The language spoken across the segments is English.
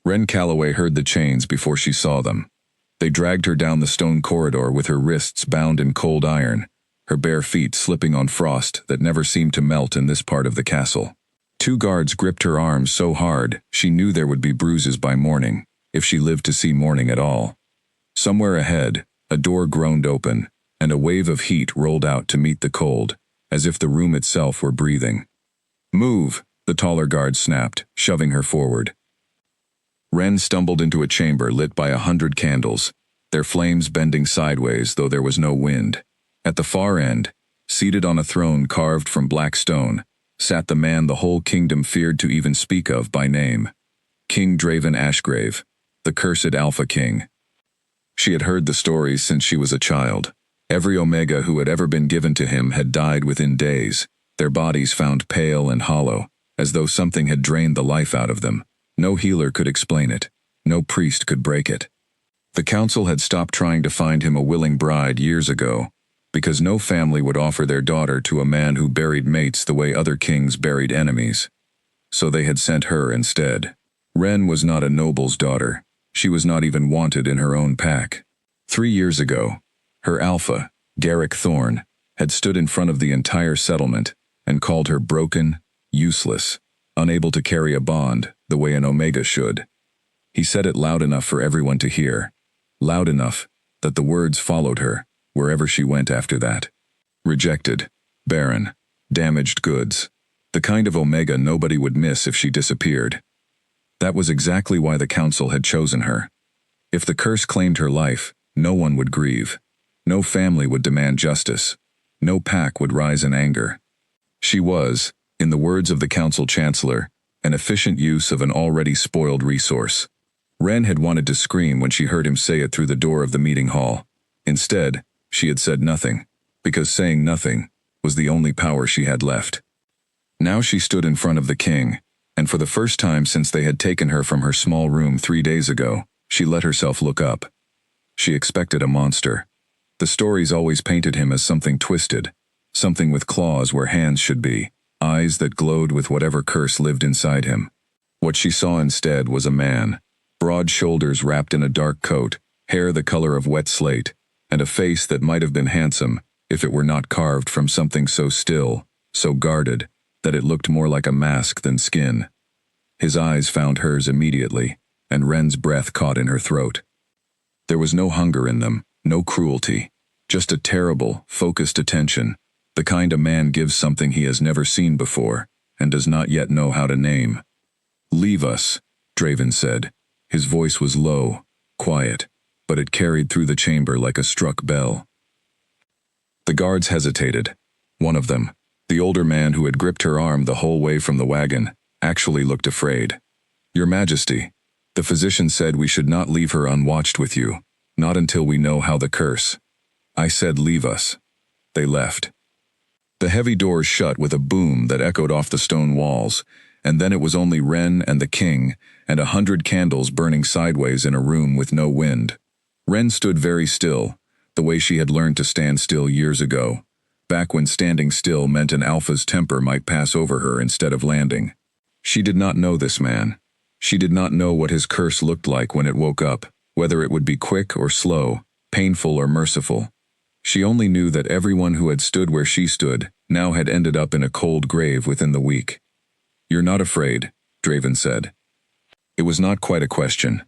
Ren Calloway heard the chains before she saw them. They dragged her down the stone corridor with her wrists bound in cold iron, her bare feet slipping on frost that never seemed to melt in this part of the castle. 2 guards gripped her arms so hard she knew there would be bruises by morning, if she lived to see morning at all. Somewhere ahead, a door groaned open, and a wave of heat rolled out to meet the cold, as if the room itself were breathing. "Move," the taller guard snapped, shoving her forward. Ren stumbled into a chamber lit by 100 candles, their flames bending sideways though there was no wind. At the far end, seated on a throne carved from black stone, sat the man the whole kingdom feared to even speak of by name. King Draven Ashgrave, the cursed Alpha King. She had heard the stories since she was a child. Every Omega who had ever been given to him had died within days, their bodies found pale and hollow, as though something had drained the life out of them. No healer could explain it. No priest could break it. The council had stopped trying to find him a willing bride years ago, because no family would offer their daughter to a man who buried mates the way other kings buried enemies. So they had sent her instead. Ren was not a noble's daughter. She was not even wanted in her own pack. 3 years ago, her alpha, Garrick Thorne, had stood in front of the entire settlement and called her broken, useless, unable to carry a bond the way an Omega should. He said it loud enough for everyone to hear, loud enough that the words followed her wherever she went after that. Rejected, barren, damaged goods, the kind of Omega nobody would miss if she disappeared. That was exactly why the council had chosen her. If the curse claimed her life, no one would grieve. No family would demand justice. No pack would rise in anger. She was, in the words of the council chancellor, an efficient use of an already spoiled resource. Ren had wanted to scream when she heard him say it through the door of the meeting hall. Instead, she had said nothing, because saying nothing was the only power she had left. Now she stood in front of the king, and for the first time since they had taken her from her small room 3 days ago, she let herself look up. She expected a monster. The stories always painted him as something twisted, something with claws where hands should be, eyes that glowed with whatever curse lived inside him. What she saw instead was a man, broad shoulders wrapped in a dark coat, hair the color of wet slate, and a face that might have been handsome if it were not carved from something so still, so guarded, that it looked more like a mask than skin. His eyes found hers immediately, and Ren's breath caught in her throat. There was no hunger in them, no cruelty, just a terrible, focused attention, the kind a man gives something he has never seen before, and does not yet know how to name. "Leave us," Draven said. His voice was low, quiet, but it carried through the chamber like a struck bell. The guards hesitated. One of them, the older man who had gripped her arm the whole way from the wagon, actually looked afraid. "Your Majesty, the physician said we should not leave her unwatched with you, not until we know how the curse." I said leave us. They left. The heavy doors shut with a boom that echoed off the stone walls, and then it was only Ren and the king and 100 candles burning sideways in a room with no wind. Ren stood very still, the way she had learned to stand still years ago, back when standing still meant an alpha's temper might pass over her instead of landing. She did not know this man. She did not know what his curse looked like when it woke up, whether it would be quick or slow, painful or merciful. She only knew that everyone who had stood where she stood now had ended up in a cold grave within the week. "You're not afraid," Draven said. It was not quite a question.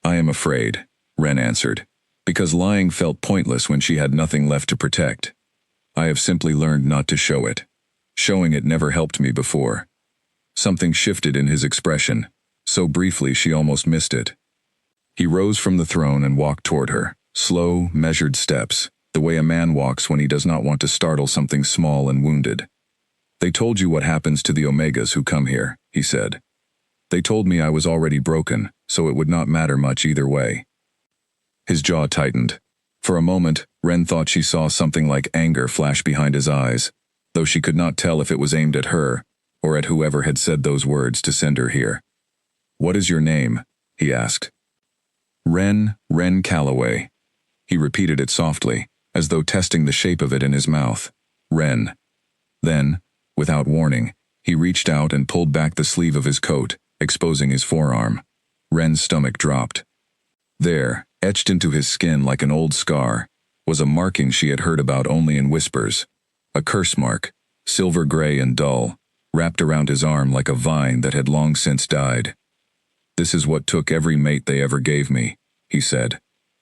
"I am afraid," Ren answered, because lying felt pointless when she had nothing left to protect. "I have simply learned not to show it. Showing it never helped me before." Something shifted in his expression, so briefly she almost missed it. He rose from the throne and walked toward her, slow, measured steps, the way a man walks when he does not want to startle something small and wounded. "They told you what happens to the Omegas who come here," he said. "They told me I was already broken, so it would not matter much either way." His jaw tightened. For a moment, Ren thought she saw something like anger flash behind his eyes, though she could not tell if it was aimed at her, or at whoever had said those words to send her here. "What is your name?" he asked. Ren Calloway." He repeated it softly, as though testing the shape of it in his mouth. Ren. Then, without warning, he reached out and pulled back the sleeve of his coat, exposing his forearm. Ren's stomach dropped. There, etched into his skin like an old scar, was a marking she had heard about only in whispers. A curse mark, silver gray and dull, wrapped around his arm like a vine that had long since died. "This is what took every mate they ever gave me," he said.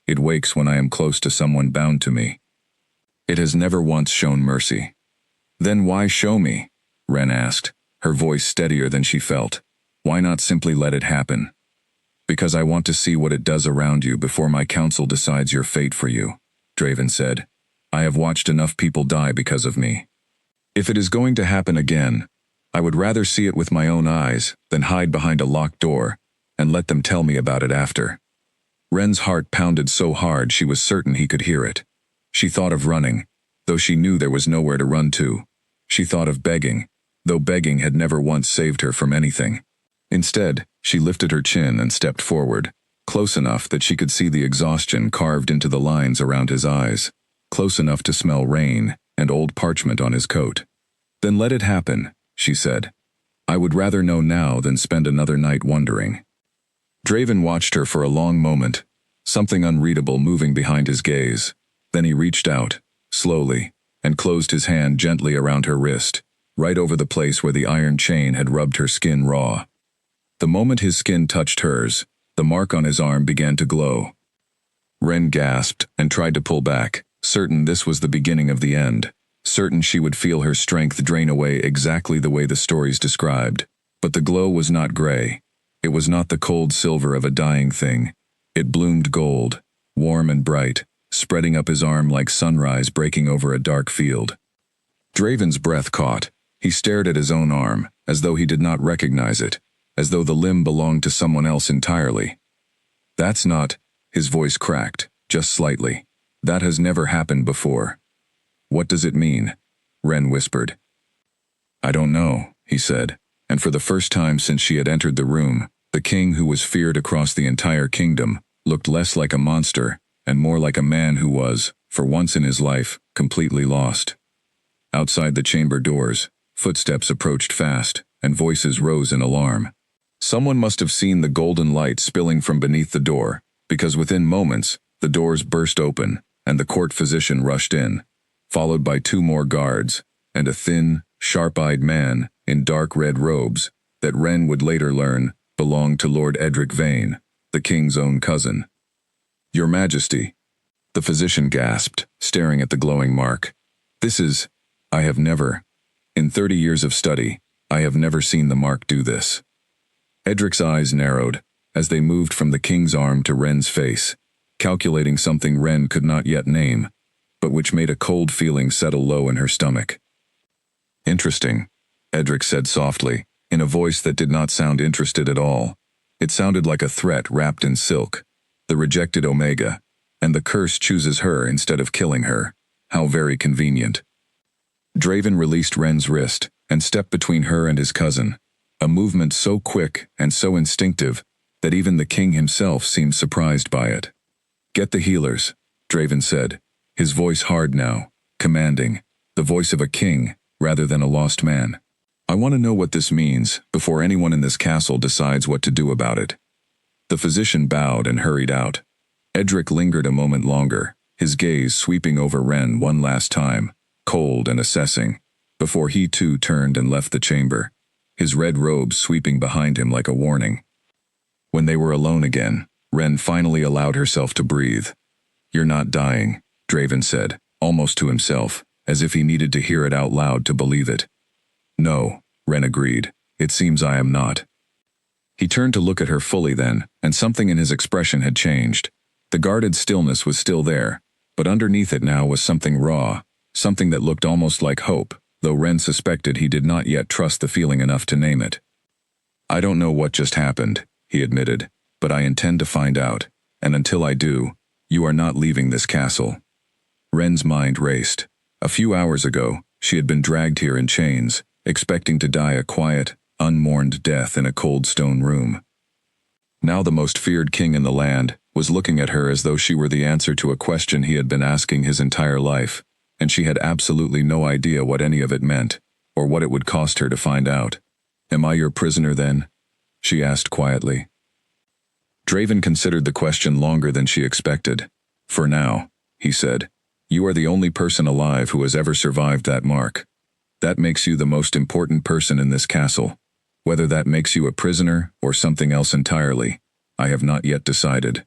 "It wakes when I am close to someone bound to me. It has never once shown mercy." "Then why show me?" Ren asked, her voice steadier than she felt. "Why not simply let it happen?" "Because I want to see what it does around you before my council decides your fate for you," Draven said. "I have watched enough people die because of me. If it is going to happen again, I would rather see it with my own eyes than hide behind a locked door and let them tell me about it after." Ren's heart pounded so hard she was certain he could hear it. She thought of running, though she knew there was nowhere to run to. She thought of begging, though begging had never once saved her from anything. Instead, she lifted her chin and stepped forward, close enough that she could see the exhaustion carved into the lines around his eyes, close enough to smell rain and old parchment on his coat. "Then let it happen," she said. "I would rather know now than spend another night wondering." Draven watched her for a long moment, something unreadable moving behind his gaze. Then he reached out, slowly, and closed his hand gently around her wrist, right over the place where the iron chain had rubbed her skin raw. The moment his skin touched hers, the mark on his arm began to glow. Ren gasped and tried to pull back, certain this was the beginning of the end, certain she would feel her strength drain away exactly the way the stories described. But the glow was not gray. It was not the cold silver of a dying thing. It bloomed gold, warm and bright, spreading up his arm like sunrise breaking over a dark field. Draven's breath caught. He stared at his own arm, as though he did not recognize it, as though the limb belonged to someone else entirely. "That's not," his voice cracked, just slightly. "That has never happened before." "What does it mean?" Ren whispered. "I don't know," he said, and for the first time since she had entered the room, the king who was feared across the entire kingdom looked less like a monster and more like a man who was, for once in his life, completely lost. Outside the chamber doors, footsteps approached fast, and voices rose in alarm. Someone must have seen the golden light spilling from beneath the door, because within moments, the doors burst open, and the court physician rushed in, followed by 2 more guards, and a thin, sharp-eyed man in dark red robes that Ren would later learn belonged to Lord Edric Vane, the king's own cousin. "Your Majesty," the physician gasped, staring at the glowing mark. I have never, in 30 years of study, I have never seen the mark do this." Edric's eyes narrowed as they moved from the king's arm to Ren's face, calculating something Ren could not yet name, but which made a cold feeling settle low in her stomach. "Interesting," Edric said softly, in a voice that did not sound interested at all. It sounded like a threat wrapped in silk. "The rejected Omega, and the curse chooses her instead of killing her. How very convenient." Draven released Ren's wrist and stepped between her and his cousin, a movement so quick and so instinctive that even the king himself seemed surprised by it. "Get the healers," Draven said, his voice hard now, commanding, the voice of a king rather than a lost man. "I want to know what this means before anyone in this castle decides what to do about it." The physician bowed and hurried out. Edric lingered a moment longer, his gaze sweeping over Ren one last time, cold and assessing, before he too turned and left the chamber, his red robes sweeping behind him like a warning. When they were alone again, Ren finally allowed herself to breathe. "You're not dying," Draven said, almost to himself, as if he needed to hear it out loud to believe it. "No," Ren agreed. "It seems I am not." He turned to look at her fully then, and something in his expression had changed. The guarded stillness was still there, but underneath it now was something raw, something that looked almost like hope, though Ren suspected he did not yet trust the feeling enough to name it. "I don't know what just happened," he admitted, "but I intend to find out, and until I do, you are not leaving this castle." Ren's mind raced. A few hours ago, she had been dragged here in chains, expecting to die a quiet, unmourned death in a cold stone room. Now the most feared king in the land was looking at her as though she were the answer to a question he had been asking his entire life, and she had absolutely no idea what any of it meant, or what it would cost her to find out. "Am I your prisoner then?" she asked quietly. Draven considered the question longer than she expected. For now, he said, you are the only person alive who has ever survived that mark. That makes you the most important person in this castle. Whether that makes you a prisoner or something else entirely, I have not yet decided.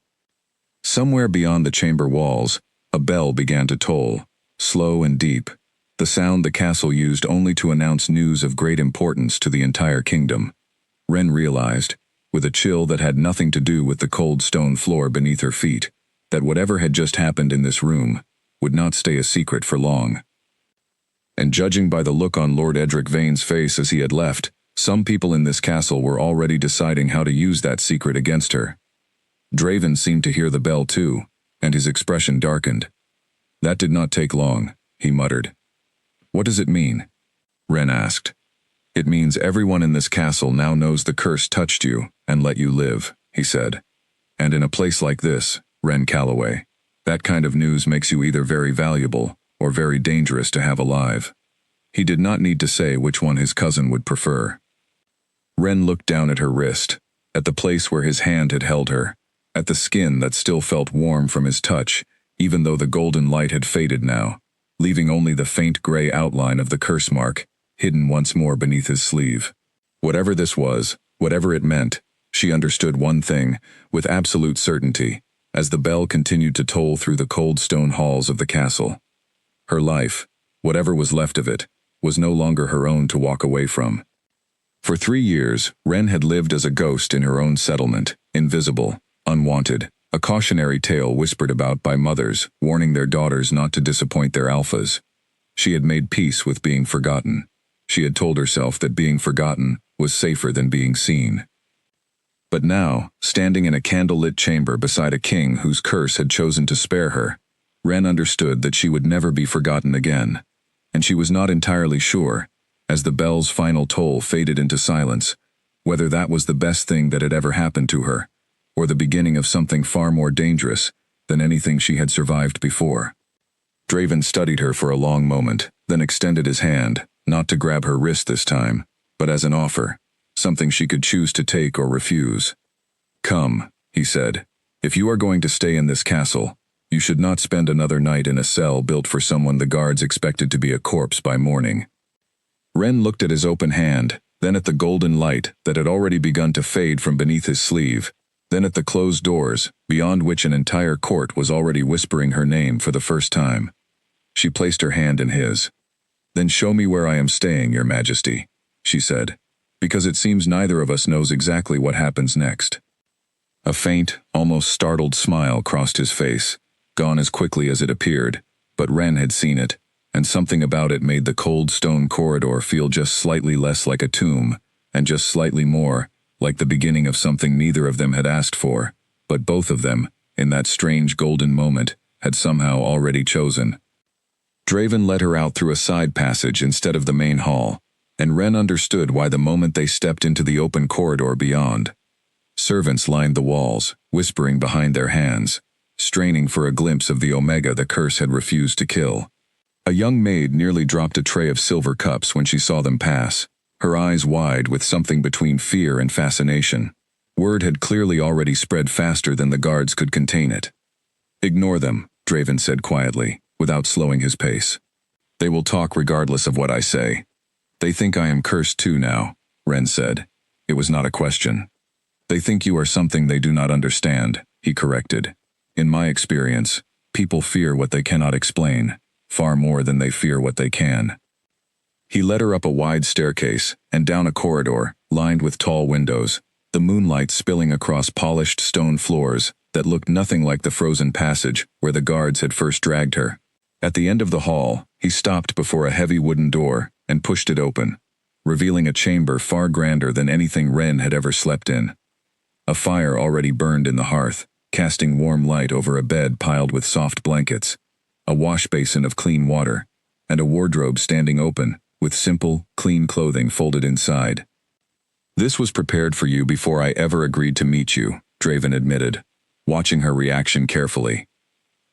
Somewhere beyond the chamber walls, a bell began to toll, slow and deep, the sound the castle used only to announce news of great importance to the entire kingdom. Ren realized, with a chill that had nothing to do with the cold stone floor beneath her feet, that whatever had just happened in this room would not stay a secret for long. And judging by the look on Lord Edric Vane's face as he had left, some people in this castle were already deciding how to use that secret against her. Draven seemed to hear the bell too, and his expression darkened. That did not take long, he muttered. What does it mean? Ren asked. It means everyone in this castle now knows the curse touched you and let you live, he said. And in a place like this, Ren Calloway, that kind of news makes you either very valuable or very dangerous to have alive. He did not need to say which one his cousin would prefer. Ren looked down at her wrist, at the place where his hand had held her, at the skin that still felt warm from his touch, even though the golden light had faded now, leaving only the faint gray outline of the curse mark, hidden once more beneath his sleeve. Whatever this was, whatever it meant, she understood one thing, with absolute certainty, as the bell continued to toll through the cold stone halls of the castle. Her life, whatever was left of it, was no longer her own to walk away from. For 3 years, Ren had lived as a ghost in her own settlement, invisible, unwanted, a cautionary tale whispered about by mothers, warning their daughters not to disappoint their alphas. She had made peace with being forgotten. She had told herself that being forgotten was safer than being seen. But now, standing in a candlelit chamber beside a king whose curse had chosen to spare her, Ren understood that she would never be forgotten again, and she was not entirely sure, as the bell's final toll faded into silence, whether that was the best thing that had ever happened to her, or the beginning of something far more dangerous than anything she had survived before. Draven studied her for a long moment, then extended his hand, not to grab her wrist this time, but as an offer, something she could choose to take or refuse. Come, he said, if you are going to stay in this castle, you should not spend another night in a cell built for someone the guards expected to be a corpse by morning. Ren looked at his open hand, then at the golden light that had already begun to fade from beneath his sleeve, then at the closed doors, beyond which an entire court was already whispering her name for the first time. She placed her hand in his. Then show me where I am staying, Your Majesty, she said, because it seems neither of us knows exactly what happens next. A faint, almost startled smile crossed his face, gone as quickly as it appeared, but Ren had seen it, and something about it made the cold stone corridor feel just slightly less like a tomb, and just slightly more like the beginning of something neither of them had asked for, but both of them, in that strange golden moment, had somehow already chosen. Draven led her out through a side passage instead of the main hall, and Ren understood why the moment they stepped into the open corridor beyond. Servants lined the walls, whispering behind their hands, straining for a glimpse of the Omega the curse had refused to kill. A young maid nearly dropped a tray of silver cups when she saw them pass, her eyes wide with something between fear and fascination. Word had clearly already spread faster than the guards could contain it. Ignore them, Draven said quietly, without slowing his pace. They will talk regardless of what I say. They think I am cursed too now, Ren said. It was not a question. They think you are something they do not understand, he corrected. In my experience, people fear what they cannot explain, far more than they fear what they can. He led her up a wide staircase and down a corridor, lined with tall windows, the moonlight spilling across polished stone floors that looked nothing like the frozen passage where the guards had first dragged her. At the end of the hall, he stopped before a heavy wooden door and pushed it open, revealing a chamber far grander than anything Ren had ever slept in. A fire already burned in the hearth, casting warm light over a bed piled with soft blankets, a wash basin of clean water, and a wardrobe standing open, with simple, clean clothing folded inside. This was prepared for you before I ever agreed to meet you, Draven admitted, watching her reaction carefully.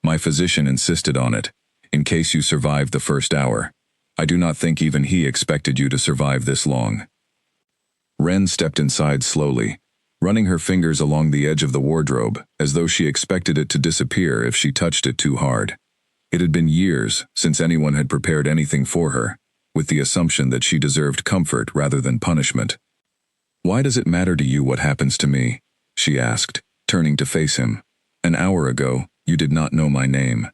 My physician insisted on it, in case you survived the first hour. I do not think even he expected you to survive this long. Ren stepped inside slowly, running her fingers along the edge of the wardrobe, as though she expected it to disappear if she touched it too hard. It had been years since anyone had prepared anything for her, with the assumption that she deserved comfort rather than punishment. "Why does it matter to you what happens to me?" she asked, turning to face him. "An hour ago, you did not know my name."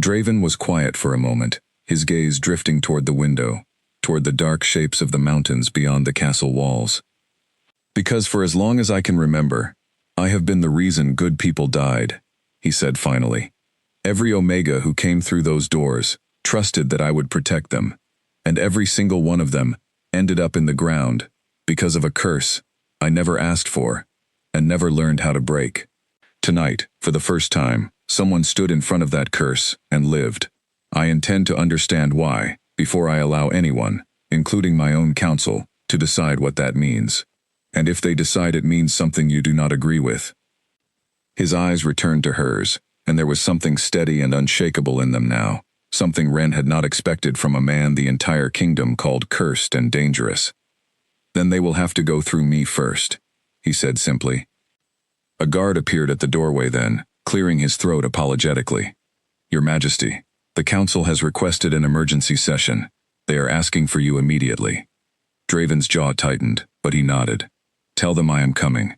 Draven was quiet for a moment, his gaze drifting toward the window, toward the dark shapes of the mountains beyond the castle walls. "Because for as long as I can remember, I have been the reason good people died," he said finally. "Every Omega who came through those doors trusted that I would protect them, and every single one of them ended up in the ground because of a curse I never asked for and never learned how to break. Tonight, for the first time, someone stood in front of that curse and lived. I intend to understand why before I allow anyone, including my own council, to decide what that means. And if they decide it means something you do not agree with." His eyes returned to hers, and there was something steady and unshakable in them now, something Ren had not expected from a man the entire kingdom called cursed and dangerous. "Then they will have to go through me first," he said simply. A guard appeared at the doorway then, clearing his throat apologetically. "Your Majesty, the council has requested an emergency session. They are asking for you immediately." Draven's jaw tightened, but he nodded. "Tell them I am coming."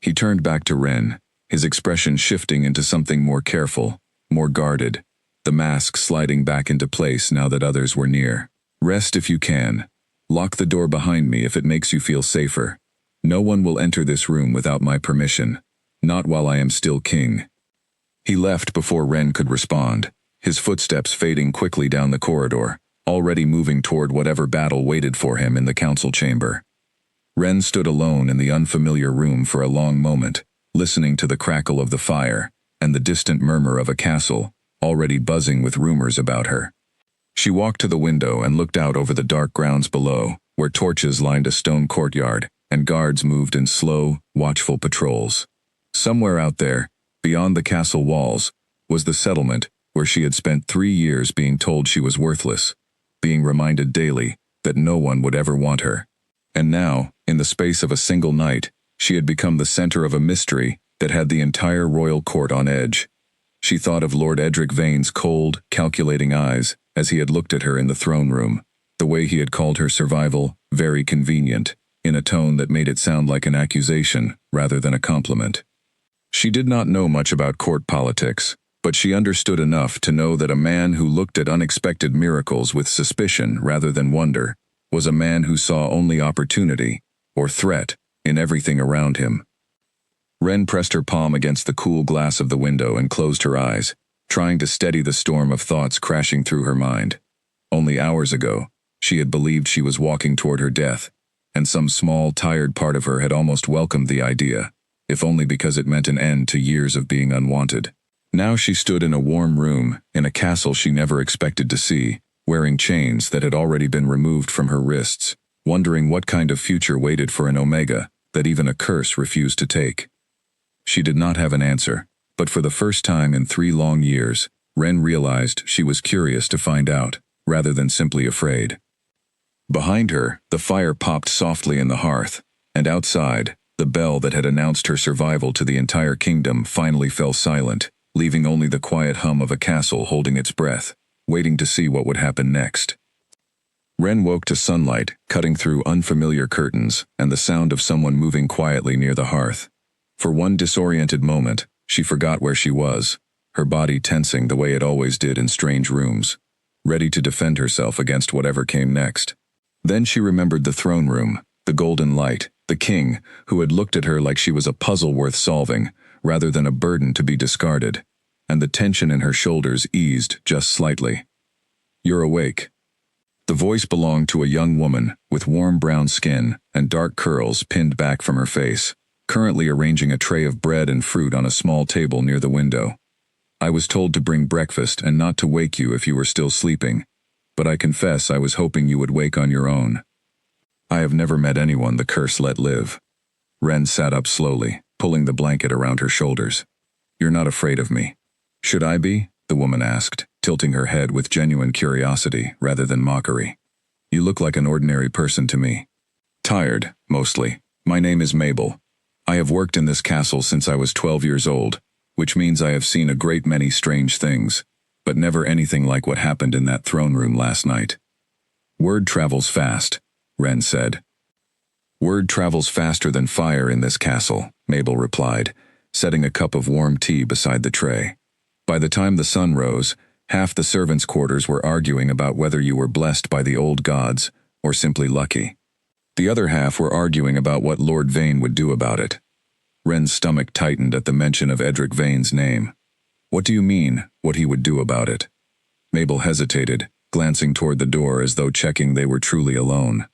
He turned back to Ren, his expression shifting into something more careful, more guarded, the mask sliding back into place now that others were near. "Rest if you can. Lock the door behind me if it makes you feel safer. No one will enter this room without my permission, not while I am still king." He left before Ren could respond, his footsteps fading quickly down the corridor, already moving toward whatever battle waited for him in the council chamber. Ren stood alone in the unfamiliar room for a long moment, listening to the crackle of the fire and the distant murmur of a castle, already buzzing with rumors about her. She walked to the window and looked out over the dark grounds below, where torches lined a stone courtyard and guards moved in slow, watchful patrols. Somewhere out there, beyond the castle walls, was the settlement where she had spent 3 years being told she was worthless, being reminded daily that no one would ever want her. And now, in the space of a single night, she had become the center of a mystery that had the entire royal court on edge. She thought of Lord Edric Vane's cold, calculating eyes as he had looked at her in the throne room, the way he had called her survival very convenient, in a tone that made it sound like an accusation rather than a compliment. She did not know much about court politics, but she understood enough to know that a man who looked at unexpected miracles with suspicion rather than wonder was a man who saw only opportunity, or threat, in everything around him. Ren pressed her palm against the cool glass of the window and closed her eyes, trying to steady the storm of thoughts crashing through her mind. Only hours ago, she had believed she was walking toward her death, and some small, tired part of her had almost welcomed the idea, if only because it meant an end to years of being unwanted. Now she stood in a warm room, in a castle she never expected to see, wearing chains that had already been removed from her wrists, wondering what kind of future waited for an Omega that even a curse refused to take. She did not have an answer, but for the first time in 3 long years, Ren realized she was curious to find out, rather than simply afraid. Behind her, the fire popped softly in the hearth, and outside, the bell that had announced her survival to the entire kingdom finally fell silent, leaving only the quiet hum of a castle holding its breath, waiting to see what would happen next. Ren woke to sunlight cutting through unfamiliar curtains and the sound of someone moving quietly near the hearth. For one disoriented moment, she forgot where she was, her body tensing the way it always did in strange rooms, ready to defend herself against whatever came next. Then she remembered the throne room, the golden light, the king, who had looked at her like she was a puzzle worth solving, rather than a burden to be discarded, and the tension in her shoulders eased just slightly. "You're awake." The voice belonged to a young woman with warm brown skin and dark curls pinned back from her face, currently arranging a tray of bread and fruit on a small table near the window. "I was told to bring breakfast and not to wake you if you were still sleeping, but I confess I was hoping you would wake on your own." "I have never met anyone the curse let live." Ren sat up slowly, pulling the blanket around her shoulders. "You're not afraid of me." "Should I be?" the woman asked, tilting her head with genuine curiosity rather than mockery. "You look like an ordinary person to me. Tired, mostly, My name is Mabel. I have worked in this castle since I was 12 years old, which means I have seen a great many strange things, but never anything like what happened in that throne room last night. Word travels fast, Wren said. Word travels faster than fire in this castle, Mabel replied, setting a cup of warm tea beside the tray. By the time the sun rose, half the servants' quarters were arguing about whether you were blessed by the old gods or simply lucky. The other half were arguing about what Lord Vane would do about it. Wren's stomach tightened at the mention of Edric Vane's name. What do you mean, what he would do about it? Mabel hesitated, glancing toward the door as though checking they were truly alone.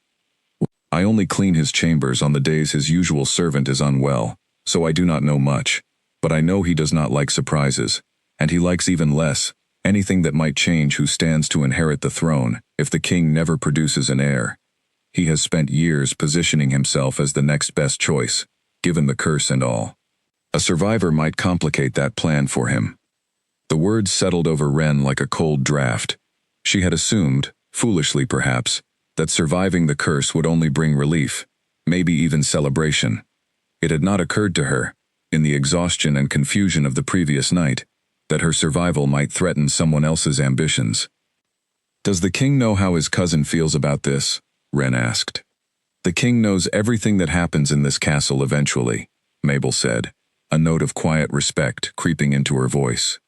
I only clean his chambers on the days his usual servant is unwell, so I do not know much, but I know he does not like surprises, and he likes even less anything that might change who stands to inherit the throne if the king never produces an heir. He has spent years positioning himself as the next best choice, given the curse and all. A survivor might complicate that plan for him. The words settled over Wren like a cold draft. She had assumed, foolishly perhaps, that surviving the curse would only bring relief, maybe even celebration. It had not occurred to her, in the exhaustion and confusion of the previous night, that her survival might threaten someone else's ambitions. Does the king know how his cousin feels about this? Wren asked. The king knows everything that happens in this castle eventually, Mabel said, a note of quiet respect creeping into her voice.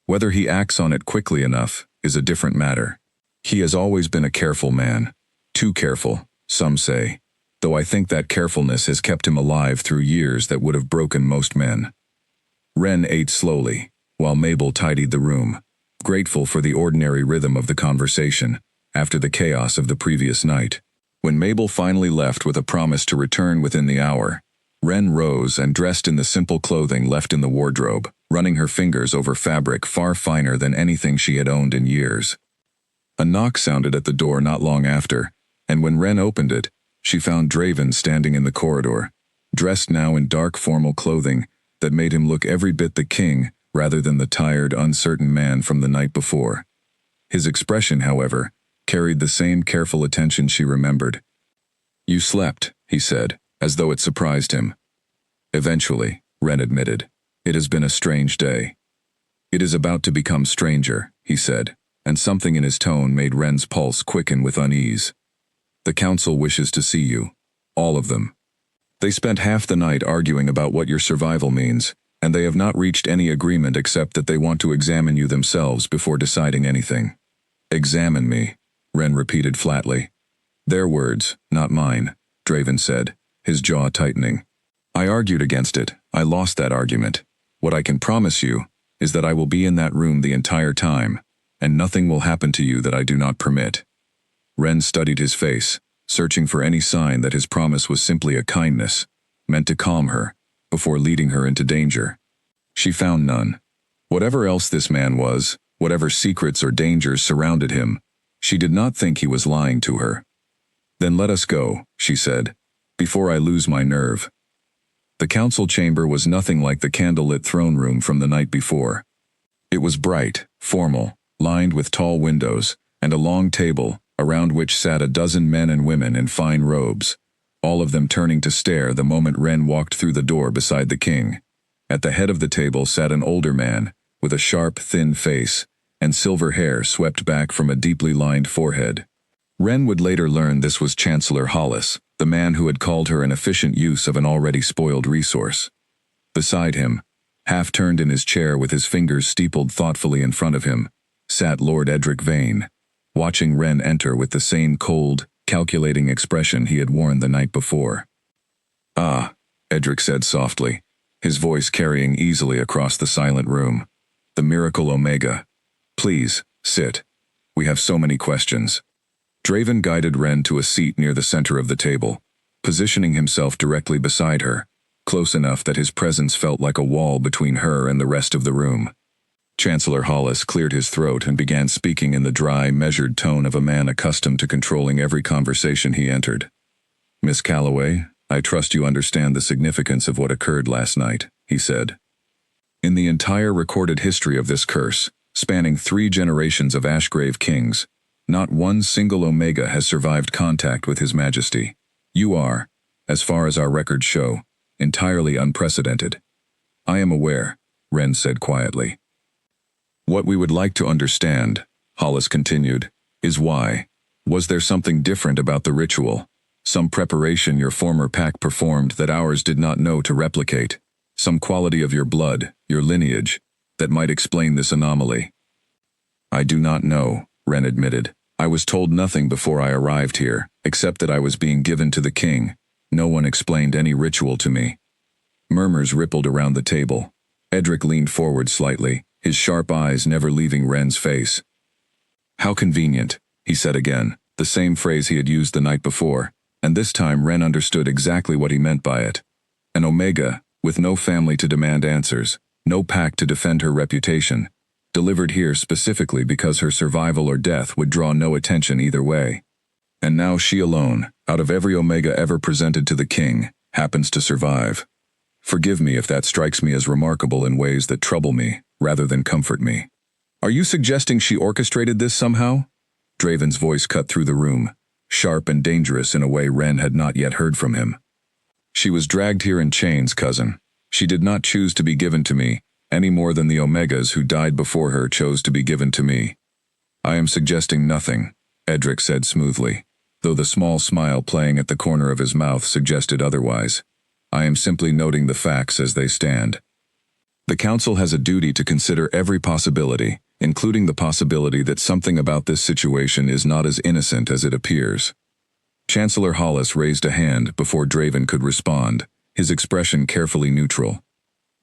Whether he acts on it quickly enough is a different matter. He has always been a careful man. Too careful, some say, though I think that carefulness has kept him alive through years that would have broken most men. Wren ate slowly, while Mabel tidied the room, grateful for the ordinary rhythm of the conversation, after the chaos of the previous night. When Mabel finally left with a promise to return within the hour, Wren rose and dressed in the simple clothing left in the wardrobe, running her fingers over fabric far finer than anything she had owned in years. A knock sounded at the door not long after, and when Wren opened it, she found Draven standing in the corridor, dressed now in dark formal clothing that made him look every bit the king rather than the tired, uncertain man from the night before. His expression, however, carried the same careful attention she remembered. You slept, he said, as though it surprised him. Eventually, Wren admitted. It has been a strange day. It is about to become stranger, he said, and something in his tone made Wren's pulse quicken with unease. The council wishes to see you. All of them. They spent half the night arguing about what your survival means, and they have not reached any agreement except that they want to examine you themselves before deciding anything. Examine me, Wren repeated flatly. Their words, not mine, Draven said, his jaw tightening. I argued against it. I lost that argument. What I can promise you is that I will be in that room the entire time, and nothing will happen to you that I do not permit. Wren studied his face, searching for any sign that his promise was simply a kindness, meant to calm her, before leading her into danger. She found none. Whatever else this man was, whatever secrets or dangers surrounded him, she did not think he was lying to her. Then let us go, she said, before I lose my nerve. The council chamber was nothing like the candlelit throne room from the night before. It was bright, formal, lined with tall windows, and a long table, around which sat a dozen men and women in fine robes, all of them turning to stare the moment Wren walked through the door beside the king. At the head of the table sat an older man, with a sharp, thin face, and silver hair swept back from a deeply lined forehead. Wren would later learn this was Chancellor Hollis, the man who had called her an efficient use of an already spoiled resource. Beside him, half turned in his chair with his fingers steepled thoughtfully in front of him, sat Lord Edric Vane, watching Wren enter with the same cold, calculating expression he had worn the night before. Ah, Edric said softly, his voice carrying easily across the silent room. The miracle Omega. Please, sit. We have so many questions. Draven guided Wren to a seat near the center of the table, positioning himself directly beside her, close enough that his presence felt like a wall between her and the rest of the room. Chancellor Hollis cleared his throat and began speaking in the dry, measured tone of a man accustomed to controlling every conversation he entered. Miss Calloway, I trust you understand the significance of what occurred last night, he said. In the entire recorded history of this curse, spanning 3 generations of Ashgrave kings, not one single Omega has survived contact with His Majesty. You are, as far as our records show, entirely unprecedented. I am aware, Wren said quietly. What we would like to understand, Hollis continued, is why. Was there something different about the ritual? Some preparation your former pack performed that ours did not know to replicate? Some quality of your blood, your lineage, that might explain this anomaly? I do not know, Wren admitted. I was told nothing before I arrived here, except that I was being given to the king. No one explained any ritual to me. Murmurs rippled around the table. Edric leaned forward slightly, his sharp eyes never leaving Wren's face. How convenient, he said again, the same phrase he had used the night before, and this time Wren understood exactly what he meant by it. An Omega, with no family to demand answers, no pack to defend her reputation, delivered here specifically because her survival or death would draw no attention either way. And now she alone, out of every Omega ever presented to the king, happens to survive. Forgive me if that strikes me as remarkable in ways that trouble me, rather than comfort me. Are you suggesting she orchestrated this somehow? Draven's voice cut through the room, sharp and dangerous in a way Wren had not yet heard from him. She was dragged here in chains, cousin. She did not choose to be given to me, any more than the Omegas who died before her chose to be given to me. I am suggesting nothing, Edric said smoothly, though the small smile playing at the corner of his mouth suggested otherwise. I am simply noting the facts as they stand. The Council has a duty to consider every possibility, including the possibility that something about this situation is not as innocent as it appears. Chancellor Hollis raised a hand before Draven could respond, his expression carefully neutral.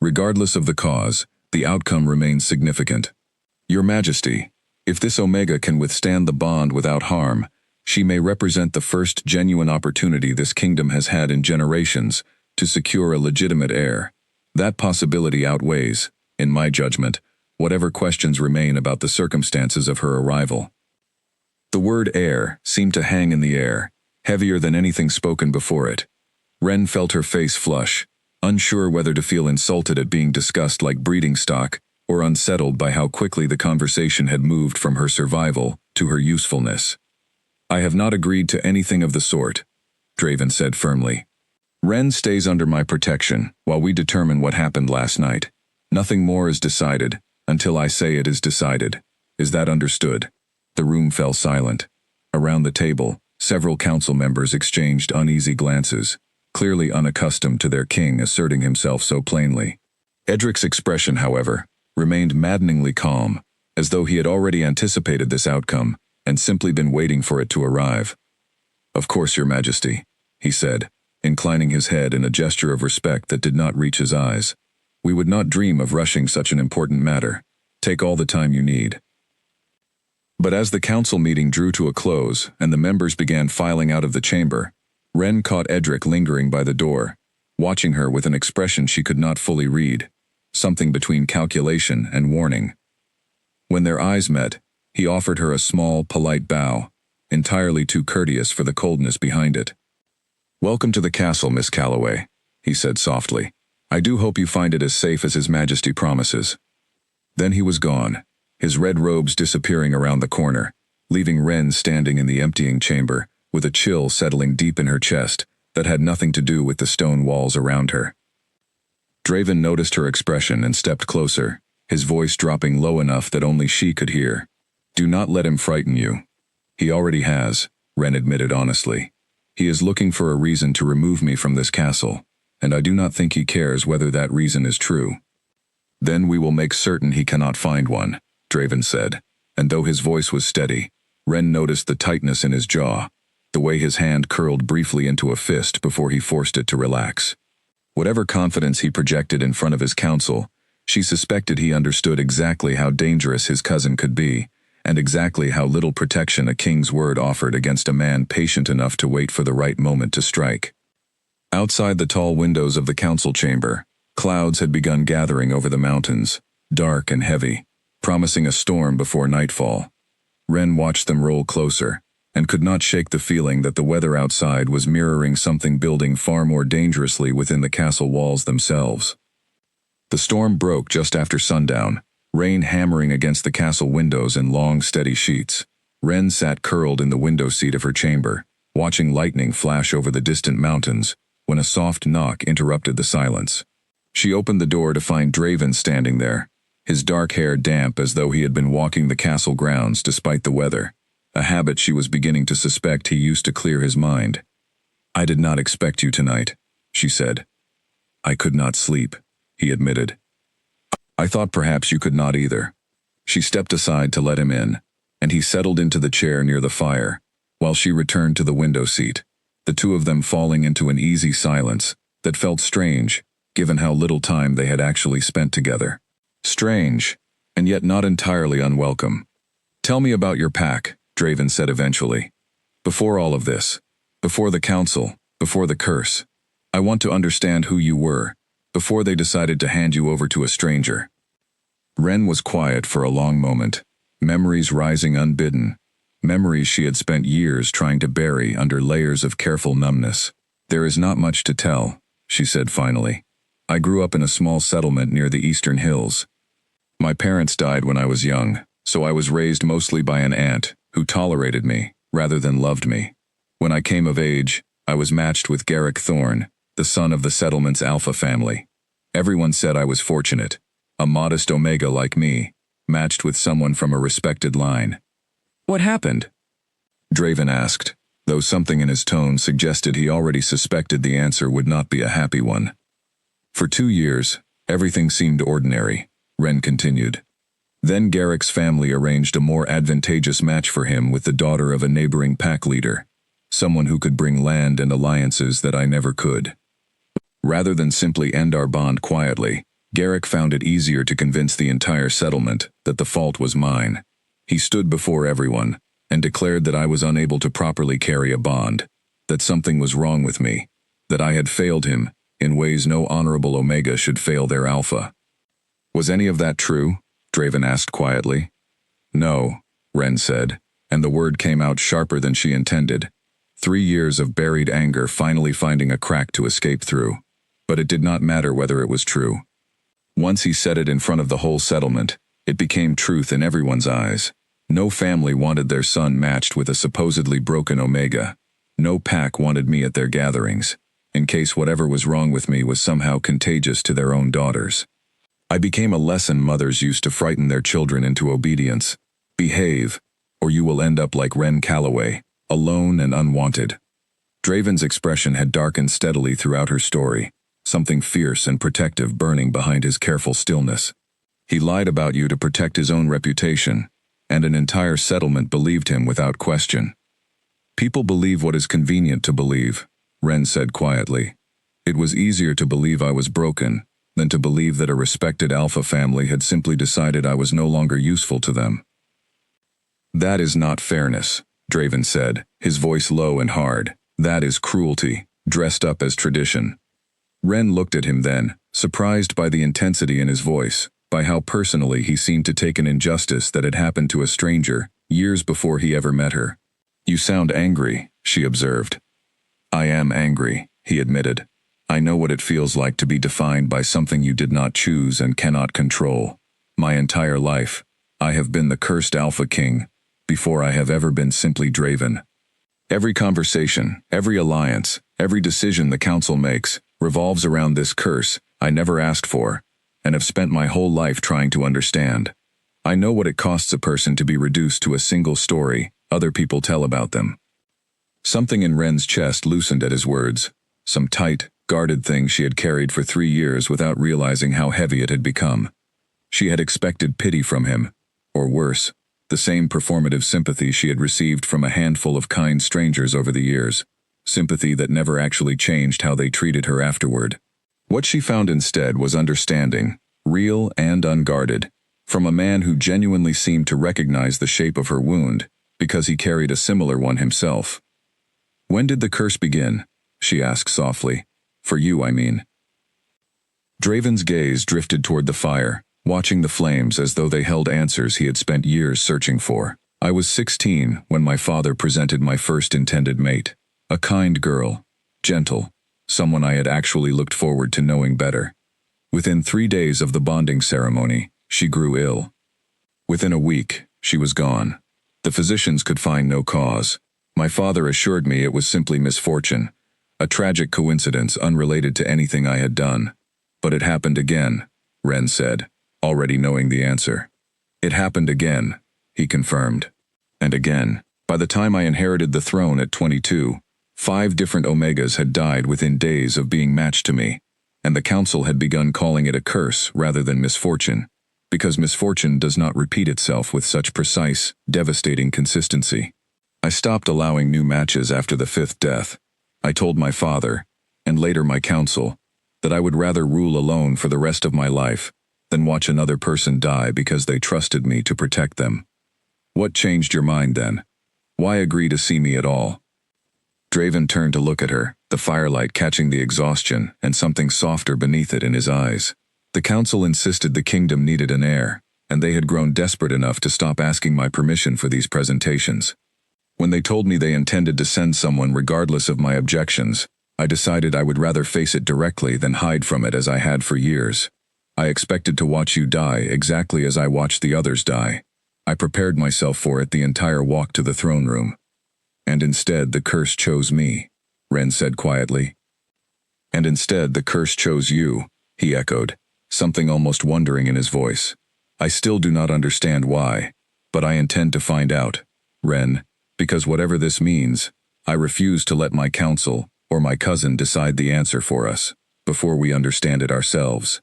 Regardless of the cause, the outcome remains significant. Your Majesty, if this Omega can withstand the bond without harm, she may represent the first genuine opportunity this kingdom has had in generations to secure a legitimate heir. That possibility outweighs, in my judgment, whatever questions remain about the circumstances of her arrival. The word heir seemed to hang in the air, heavier than anything spoken before it. Wren felt her face flush, unsure whether to feel insulted at being discussed like breeding stock, or unsettled by how quickly the conversation had moved from her survival to her usefulness. I have not agreed to anything of the sort, Draven said firmly. Wren stays under my protection while we determine what happened last night. Nothing more is decided until I say it is decided. Is that understood? The room fell silent. Around the table, several council members exchanged uneasy glances, clearly unaccustomed to their king asserting himself so plainly. Edric's expression, however, remained maddeningly calm, as though he had already anticipated this outcome and simply been waiting for it to arrive. Of course, Your Majesty, he said, inclining his head in a gesture of respect that did not reach his eyes. We would not dream of rushing such an important matter. Take all the time you need. But as the council meeting drew to a close and the members began filing out of the chamber, Wren caught Edric lingering by the door, watching her with an expression she could not fully read, something between calculation and warning. When their eyes met, he offered her a small, polite bow, entirely too courteous for the coldness behind it. Welcome to the castle, Miss Calloway, he said softly. I do hope you find it as safe as His Majesty promises. Then he was gone, his red robes disappearing around the corner, leaving Wren standing in the emptying chamber, with a chill settling deep in her chest that had nothing to do with the stone walls around her. Draven noticed her expression and stepped closer, his voice dropping low enough that only she could hear. Do not let him frighten you. He already has, Wren admitted honestly. He is looking for a reason to remove me from this castle, and I do not think he cares whether that reason is true. Then we will make certain he cannot find one, Draven said, and though his voice was steady, Wren noticed the tightness in his jaw, the way his hand curled briefly into a fist before he forced it to relax. Whatever confidence he projected in front of his council, she suspected he understood exactly how dangerous his cousin could be, and exactly how little protection a king's word offered against a man patient enough to wait for the right moment to strike. Outside the tall windows of the council chamber, clouds had begun gathering over the mountains, dark and heavy, promising a storm before nightfall. Wren watched them roll closer, and could not shake the feeling that the weather outside was mirroring something building far more dangerously within the castle walls themselves. The storm broke just after sundown, rain hammering against the castle windows in long, steady sheets. Wren sat curled in the window seat of her chamber, watching lightning flash over the distant mountains, when a soft knock interrupted the silence. She opened the door to find Draven standing there, his dark hair damp as though he had been walking the castle grounds despite the weather, a habit she was beginning to suspect he used to clear his mind. "I did not expect you tonight," she said. "I could not sleep," he admitted. "I thought perhaps you could not either." She stepped aside to let him in, and he settled into the chair near the fire, while she returned to the window seat, the two of them falling into an easy silence that felt strange, given how little time they had actually spent together. Strange, and yet not entirely unwelcome. "Tell me about your pack," Draven said eventually. "Before all of this, before the council, before the curse, I want to understand who you were, before they decided to hand you over to a stranger." Ren was quiet for a long moment, memories rising unbidden, memories she had spent years trying to bury under layers of careful numbness. "There is not much to tell," she said finally. "I grew up in a small settlement near the Eastern Hills. My parents died when I was young, so I was raised mostly by an aunt who tolerated me rather than loved me. When I came of age, I was matched with Garrick Thorne, the son of the settlement's Alpha family. Everyone said I was fortunate, a modest Omega like me, matched with someone from a respected line." "What happened?" Draven asked, though something in his tone suggested he already suspected the answer would not be a happy one. "For 2 years, everything seemed ordinary," Ren continued. "Then Garrick's family arranged a more advantageous match for him with the daughter of a neighboring pack leader, someone who could bring land and alliances that I never could. Rather than simply end our bond quietly, Garrick found it easier to convince the entire settlement that the fault was mine. He stood before everyone and declared that I was unable to properly carry a bond, that something was wrong with me, that I had failed him in ways no honorable Omega should fail their Alpha." "Was any of that true?" Draven asked quietly. "No," Ren said, and the word came out sharper than she intended. 3 years of buried anger finally finding a crack to escape through. But it did not matter whether it was true. Once he said it in front of the whole settlement, it became truth in everyone's eyes. No family wanted their son matched with a supposedly broken Omega. No pack wanted me at their gatherings, in case whatever was wrong with me was somehow contagious to their own daughters. I became a lesson mothers used to frighten their children into obedience. Behave, or you will end up like Ren Calloway, alone and unwanted. Draven's expression had darkened steadily throughout her story, something fierce and protective burning behind his careful stillness. He lied about you to protect his own reputation, and an entire settlement believed him without question. People believe what is convenient to believe, Ren said quietly. It was easier to believe I was broken than to believe that a respected Alpha family had simply decided I was no longer useful to them. That is not fairness, Draven said, his voice low and hard. That is cruelty, dressed up as tradition. Ren looked at him then, surprised by the intensity in his voice, by how personally he seemed to take an injustice that had happened to a stranger, years before he ever met her. You sound angry, she observed. I am angry, he admitted. I know what it feels like to be defined by something you did not choose and cannot control. My entire life, I have been the cursed Alpha King, before I have ever been simply Draven. Every conversation, every alliance, every decision the council makes, revolves around this curse I never asked for, and have spent my whole life trying to understand. I know what it costs a person to be reduced to a single story other people tell about them. Something in Ren's chest loosened at his words, some tight, guarded thing she had carried for 3 years without realizing how heavy it had become. She had expected pity from him, or worse, the same performative sympathy she had received from a handful of kind strangers over the years, sympathy that never actually changed how they treated her afterward. What she found instead was understanding, real and unguarded, from a man who genuinely seemed to recognize the shape of her wound, because he carried a similar one himself. When did the curse begin? She asked softly. For you, I mean. Draven's gaze drifted toward the fire, watching the flames as though they held answers he had spent years searching for. I was 16 when my father presented my first intended mate. A kind girl, gentle, someone I had actually looked forward to knowing better. Within 3 days of the bonding ceremony, she grew ill. Within a week, she was gone. The physicians could find no cause. My father assured me it was simply misfortune, A tragic coincidence unrelated to anything I had done. But it happened again, Ren said, already knowing the answer. It happened again, he confirmed. And again. By the time I inherited the throne at 22, 5 different Omegas had died within days of being matched to me, and the council had begun calling it a curse rather than misfortune, because misfortune does not repeat itself with such precise, devastating consistency. I stopped allowing new matches after the 5th death. I told my father, and later my council, that I would rather rule alone for the rest of my life than watch another person die because they trusted me to protect them. What changed your mind then? Why agree to see me at all? Draven turned to look at her, the firelight catching the exhaustion and something softer beneath it in his eyes. The council insisted the kingdom needed an heir, and they had grown desperate enough to stop asking my permission for these presentations. When they told me they intended to send someone regardless of my objections, I decided I would rather face it directly than hide from it as I had for years. I expected to watch you die exactly as I watched the others die. I prepared myself for it the entire walk to the throne room. And instead the curse chose me, Ren said quietly. And instead the curse chose you, he echoed, something almost wondering in his voice. I still do not understand why, but I intend to find out, Ren, because whatever this means, I refuse to let my council or my cousin decide the answer for us, before we understand it ourselves.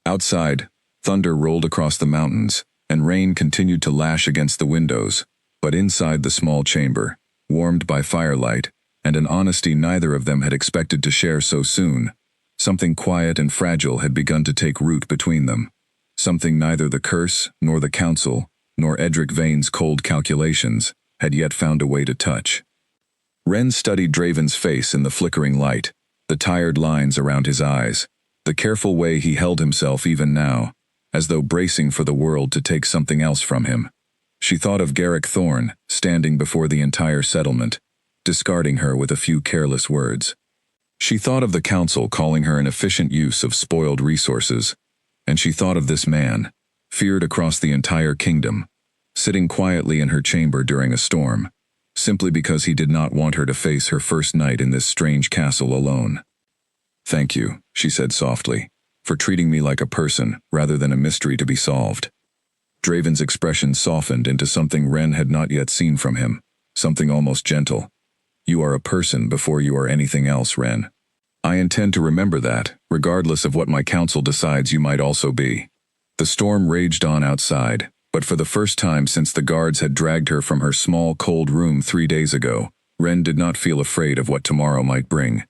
Outside, thunder rolled across the mountains, and rain continued to lash against the windows, but inside the small chamber, warmed by firelight, and an honesty neither of them had expected to share so soon, something quiet and fragile had begun to take root between them, something neither the curse, nor the council, nor Edric Vane's cold calculations had yet found a way to touch. Ren studied Draven's face in the flickering light, the tired lines around his eyes, the careful way he held himself even now, as though bracing for the world to take something else from him. She thought of Garrick Thorne, standing before the entire settlement, discarding her with a few careless words. She thought of the council calling her an efficient use of spoiled resources, and she thought of this man, feared across the entire kingdom, sitting quietly in her chamber during a storm, simply because he did not want her to face her first night in this strange castle alone. "Thank you," she said softly, "for treating me like a person rather than a mystery to be solved." Draven's expression softened into something Ren had not yet seen from him, something almost gentle. "You are a person before you are anything else, Ren. I intend to remember that, regardless of what my council decides you might also be." The storm raged on outside, but for the first time since the guards had dragged her from her small, cold room 3 days ago, Ren did not feel afraid of what tomorrow might bring.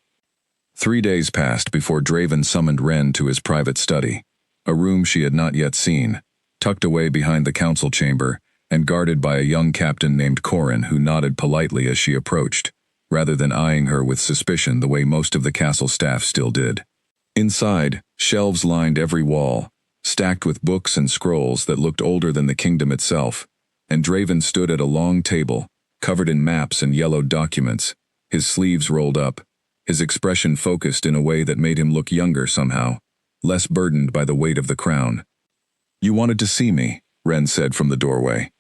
3 days passed before Draven summoned Ren to his private study, a room she had not yet seen, tucked away behind the council chamber and guarded by a young captain named Corin who nodded politely as she approached, rather than eyeing her with suspicion the way most of the castle staff still did. Inside, shelves lined every wall, stacked with books and scrolls that looked older than the kingdom itself, and Draven stood at a long table, covered in maps and yellowed documents, his sleeves rolled up, his expression focused in a way that made him look younger somehow, less burdened by the weight of the crown. "You wanted to see me," Ren said from the doorway.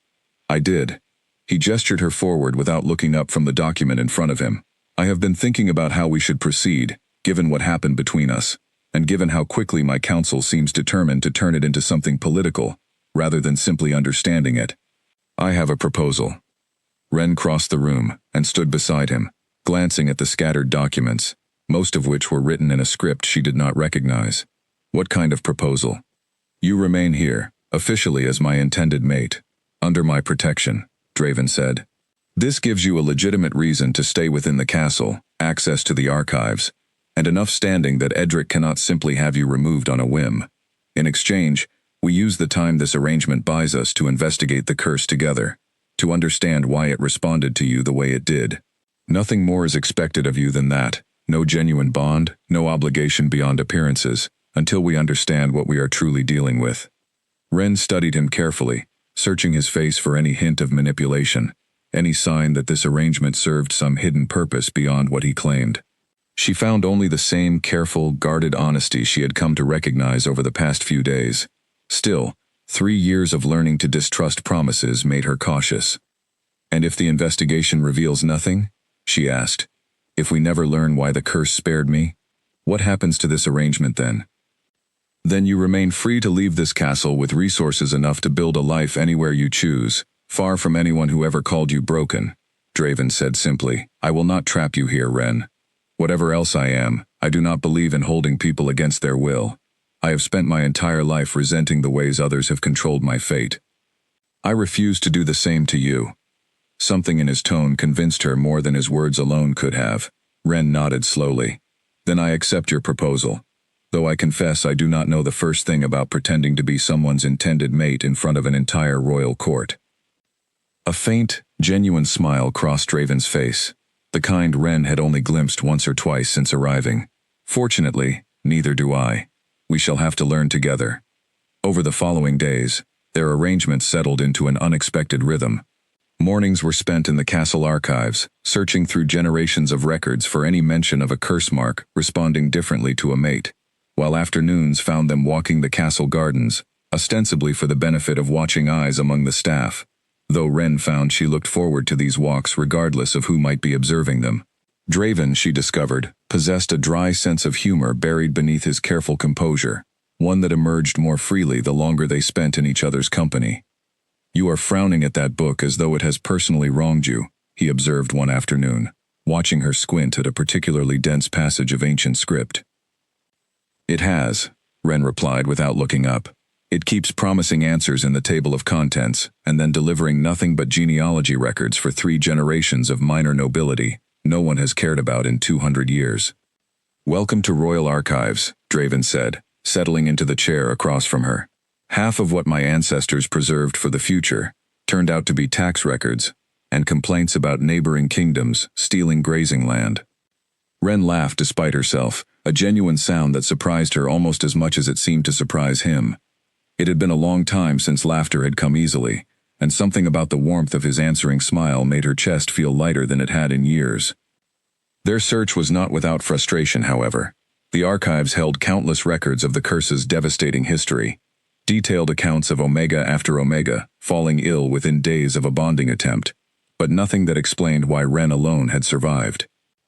"I did." He gestured her forward without looking up from the document in front of him. "I have been thinking about how we should proceed, given what happened between us, and given how quickly my council seems determined to turn it into something political, rather than simply understanding it. I have a proposal." Ren crossed the room and stood beside him, glancing at the scattered documents, most of which were written in a script she did not recognize. "What kind of proposal?" "You remain here, officially as my intended mate, under my protection," Draven said. "This gives you a legitimate reason to stay within the castle, access to the archives, and enough standing that Edric cannot simply have you removed on a whim. In exchange, we use the time this arrangement buys us to investigate the curse together, to understand why it responded to you the way it did. Nothing more is expected of you than that, no genuine bond, no obligation beyond appearances, until we understand what we are truly dealing with." Ren studied him carefully, searching his face for any hint of manipulation, any sign that this arrangement served some hidden purpose beyond what he claimed. She found only the same careful, guarded honesty she had come to recognize over the past few days. Still, 3 years of learning to distrust promises made her cautious. "And if the investigation reveals nothing?" she asked. If we never learn why the curse spared me, what happens to this arrangement then? Then you remain free to leave this castle with resources enough to build a life anywhere you choose, far from anyone who ever called you broken. Draven said simply, I will not trap you here, Ren. Whatever else I am, I do not believe in holding people against their will. I have spent my entire life resenting the ways others have controlled my fate. I refuse to do the same to you. Something in his tone convinced her more than his words alone could have. Ren nodded slowly. Then I accept your proposal. Though I confess I do not know the first thing about pretending to be someone's intended mate in front of an entire royal court. A faint, genuine smile crossed Draven's face, the kind Ren had only glimpsed once or twice since arriving. Fortunately, neither do I. We shall have to learn together. Over the following days, their arrangements settled into an unexpected rhythm. Mornings were spent in the castle archives, searching through generations of records for any mention of a curse mark responding differently to a mate, while afternoons found them walking the castle gardens, ostensibly for the benefit of watching eyes among the staff, though Ren found she looked forward to these walks regardless of who might be observing them. Draven, she discovered, possessed a dry sense of humor buried beneath his careful composure, one that emerged more freely the longer they spent in each other's company. You are frowning at that book as though it has personally wronged you, he observed one afternoon, watching her squint at a particularly dense passage of ancient script. It has, Ren replied without looking up. It keeps promising answers in the table of contents, and then delivering nothing but genealogy records for 3 generations of minor nobility no one has cared about in 200 years. Welcome to Royal Archives, Draven said, settling into the chair across from her. Half of what my ancestors preserved for the future turned out to be tax records and complaints about neighboring kingdoms stealing grazing land. Ren laughed despite herself, a genuine sound that surprised her almost as much as it seemed to surprise him. It had been a long time since laughter had come easily, and something about the warmth of his answering smile made her chest feel lighter than it had in years. Their search was not without frustration, however. The archives held countless records of the curse's devastating history, detailed accounts of Omega after Omega falling ill within days of a bonding attempt, but nothing that explained why Ren alone had survived.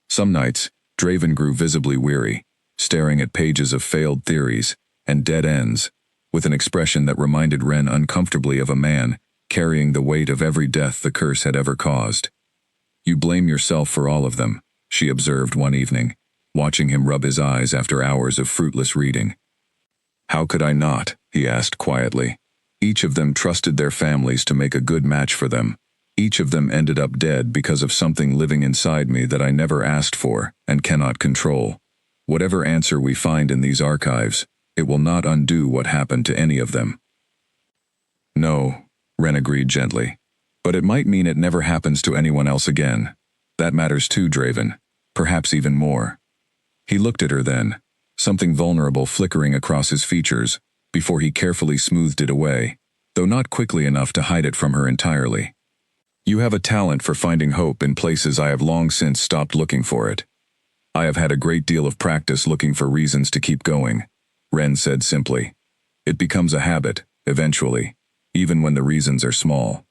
Some nights, Draven grew visibly weary, staring at pages of failed theories and dead ends, with an expression that reminded Ren uncomfortably of a man carrying the weight of every death the curse had ever caused. You blame yourself for all of them, she observed one evening, watching him rub his eyes after hours of fruitless reading. How could I not? He asked quietly. Each of them trusted their families to make a good match for them. Each of them ended up dead because of something living inside me that I never asked for and cannot control. Whatever answer we find in these archives, it will not undo what happened to any of them. No, Ren agreed gently. But it might mean it never happens to anyone else again. That matters too, Draven. Perhaps even more. He looked at her then, something vulnerable flickering across his features, before he carefully smoothed it away, though not quickly enough to hide it from her entirely. You have a talent for finding hope in places I have long since stopped looking for it. I have had a great deal of practice looking for reasons to keep going, Ren said simply. It becomes a habit, eventually, even when the reasons are small.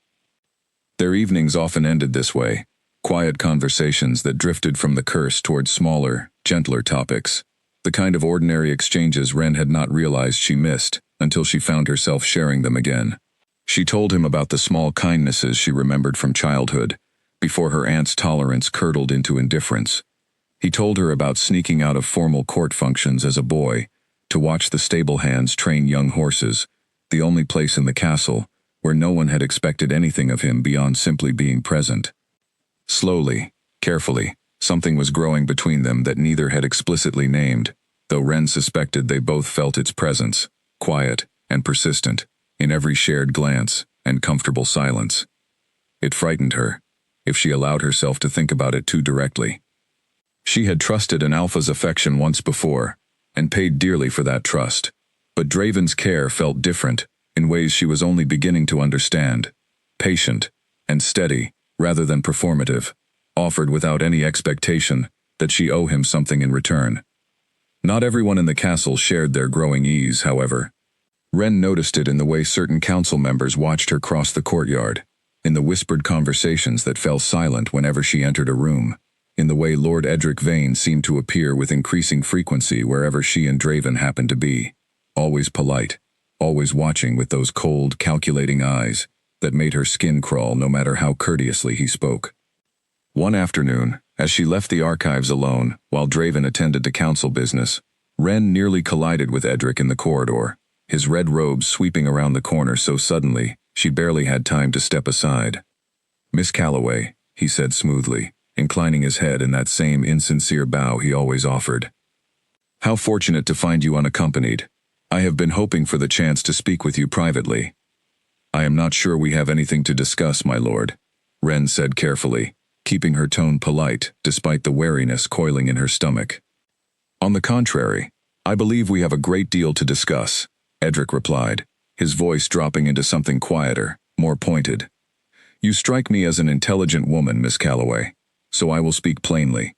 Their evenings often ended this way, quiet conversations that drifted from the curse towards smaller, gentler topics, the kind of ordinary exchanges Ren had not realized she missed until she found herself sharing them again. She told him about the small kindnesses she remembered from childhood, before her aunt's tolerance curdled into indifference. He told her about sneaking out of formal court functions as a boy, to watch the stable hands train young horses, the only place in the castle where no one had expected anything of him beyond simply being present. Slowly, carefully, something was growing between them that neither had explicitly named, though Ren suspected they both felt its presence, quiet and persistent, in every shared glance and comfortable silence. It frightened her, if she allowed herself to think about it too directly. She had trusted an alpha's affection once before, and paid dearly for that trust, but Draven's care felt different, in ways she was only beginning to understand, patient and steady rather than performative, offered without any expectation that she owe him something in return. Not everyone in the castle shared their growing ease, however. Ren noticed it in the way certain council members watched her cross the courtyard, in the whispered conversations that fell silent whenever she entered a room. in the way Lord Edric Vane seemed to appear with increasing frequency wherever she and Draven happened to be. Always polite, always watching with those cold, calculating eyes that made her skin crawl no matter how courteously he spoke. One afternoon, as she left the archives alone while Draven attended to council business, Wren nearly collided with Edric in the corridor, his red robes sweeping around the corner so suddenly she barely had time to step aside. "Miss Calloway," he said smoothly, inclining his head in that same insincere bow he always offered. "How fortunate to find you unaccompanied. I have been hoping for the chance to speak with you privately." "I am not sure we have anything to discuss, my lord," Wren said carefully, keeping her tone polite despite the wariness coiling in her stomach. "On the contrary, I believe we have a great deal to discuss," Edric replied, his voice dropping into something quieter, more pointed. "You strike me as an intelligent woman, Miss Calloway, so I will speak plainly.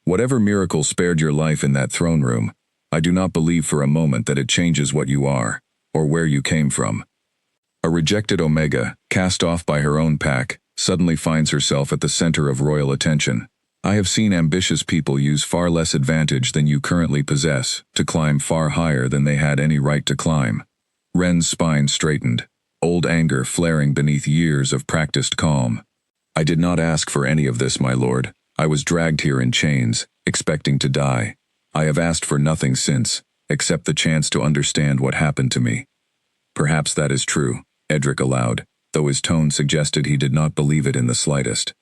Whatever miracle spared your life in that throne room, I do not believe for a moment that it changes what you are, or where you came from. A rejected Omega, cast off by her own pack, suddenly finds herself at the center of royal attention. I have seen ambitious people use far less advantage than you currently possess to climb far higher than they had any right to climb." Wren's spine straightened, old anger flaring beneath years of practiced calm. "I did not ask for any of this, my lord. I was dragged here in chains, expecting to die. I have asked for nothing since, except the chance to understand what happened to me." "Perhaps that is true," Edric allowed, though his tone suggested he did not believe it in the slightest.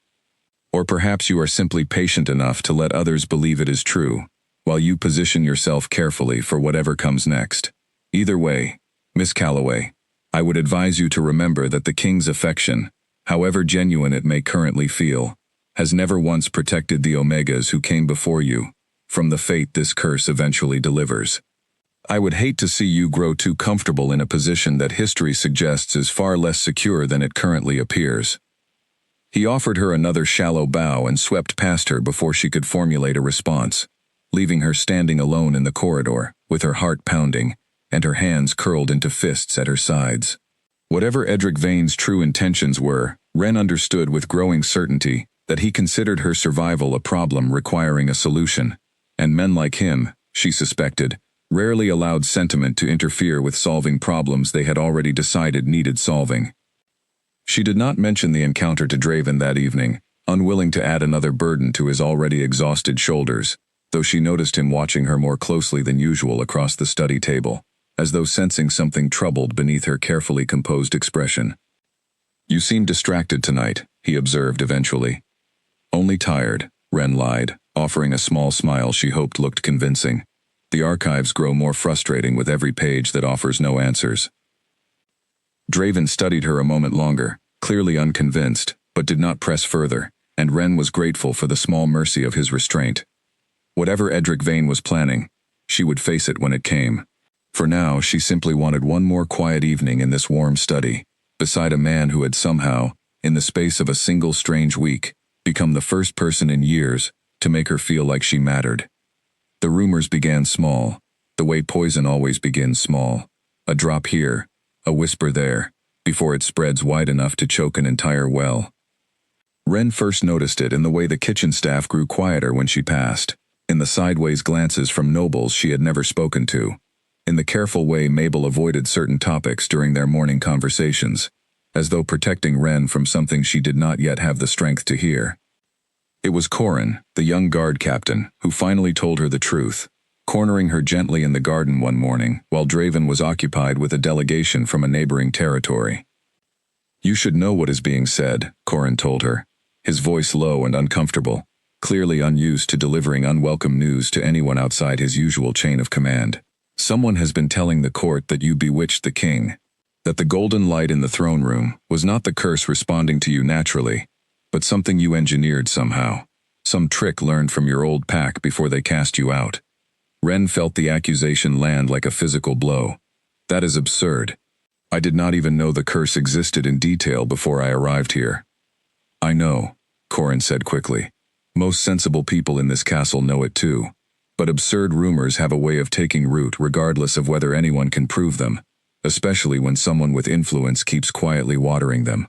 "Or perhaps you are simply patient enough to let others believe it is true, while you position yourself carefully for whatever comes next. Either way, Miss Calloway, I would advise you to remember that the king's affection, however genuine it may currently feel, has never once protected the Omegas who came before you from the fate this curse eventually delivers. I would hate to see you grow too comfortable in a position that history suggests is far less secure than it currently appears." He offered her another shallow bow and swept past her before she could formulate a response, leaving her standing alone in the corridor, with her heart pounding, and her hands curled into fists at her sides. Whatever Edric Vane's true intentions were, Wren understood with growing certainty that he considered her survival a problem requiring a solution, and men like him, she suspected, rarely allowed sentiment to interfere with solving problems they had already decided needed solving. She did not mention the encounter to Draven that evening, unwilling to add another burden to his already exhausted shoulders, though she noticed him watching her more closely than usual across the study table, as though sensing something troubled beneath her carefully composed expression. "You seem distracted tonight," he observed eventually. "Only tired," Wren lied, offering a small smile she hoped looked convincing. The archives grow more frustrating with every page that offers no answers. Draven studied her a moment longer, clearly unconvinced, but did not press further, and Wren was grateful for the small mercy of his restraint. Whatever Edric Vane was planning, she would face it when it came. For now, she simply wanted one more quiet evening in this warm study, beside a man who had somehow, in the space of a single strange week, become the first person in years to make her feel like she mattered. The rumors began small, the way poison always begins small. A drop here, a whisper there, before it spreads wide enough to choke an entire well. Wren first noticed it in the way the kitchen staff grew quieter when she passed, in the sideways glances from nobles she had never spoken to, in the careful way Mabel avoided certain topics during their morning conversations, as though protecting Wren from something she did not yet have the strength to hear. It was Corin, the young guard captain, who finally told her the truth, cornering her gently in the garden one morning while Draven was occupied with a delegation from a neighboring territory. "You should know what is being said," Corin told her, his voice low and uncomfortable, clearly unused to delivering unwelcome news to anyone outside his usual chain of command. "Someone has been telling the court that you bewitched the king, that the golden light in the throne room was not the curse responding to you naturally, but something you engineered somehow, some trick learned from your old pack before they cast you out." Wren felt the accusation land like a physical blow. "That is absurd. I did not even know the curse existed in detail before I arrived here." "I know," Corin said quickly. "Most sensible people in this castle know it too. But absurd rumors have a way of taking root regardless of whether anyone can prove them, especially when someone with influence keeps quietly watering them."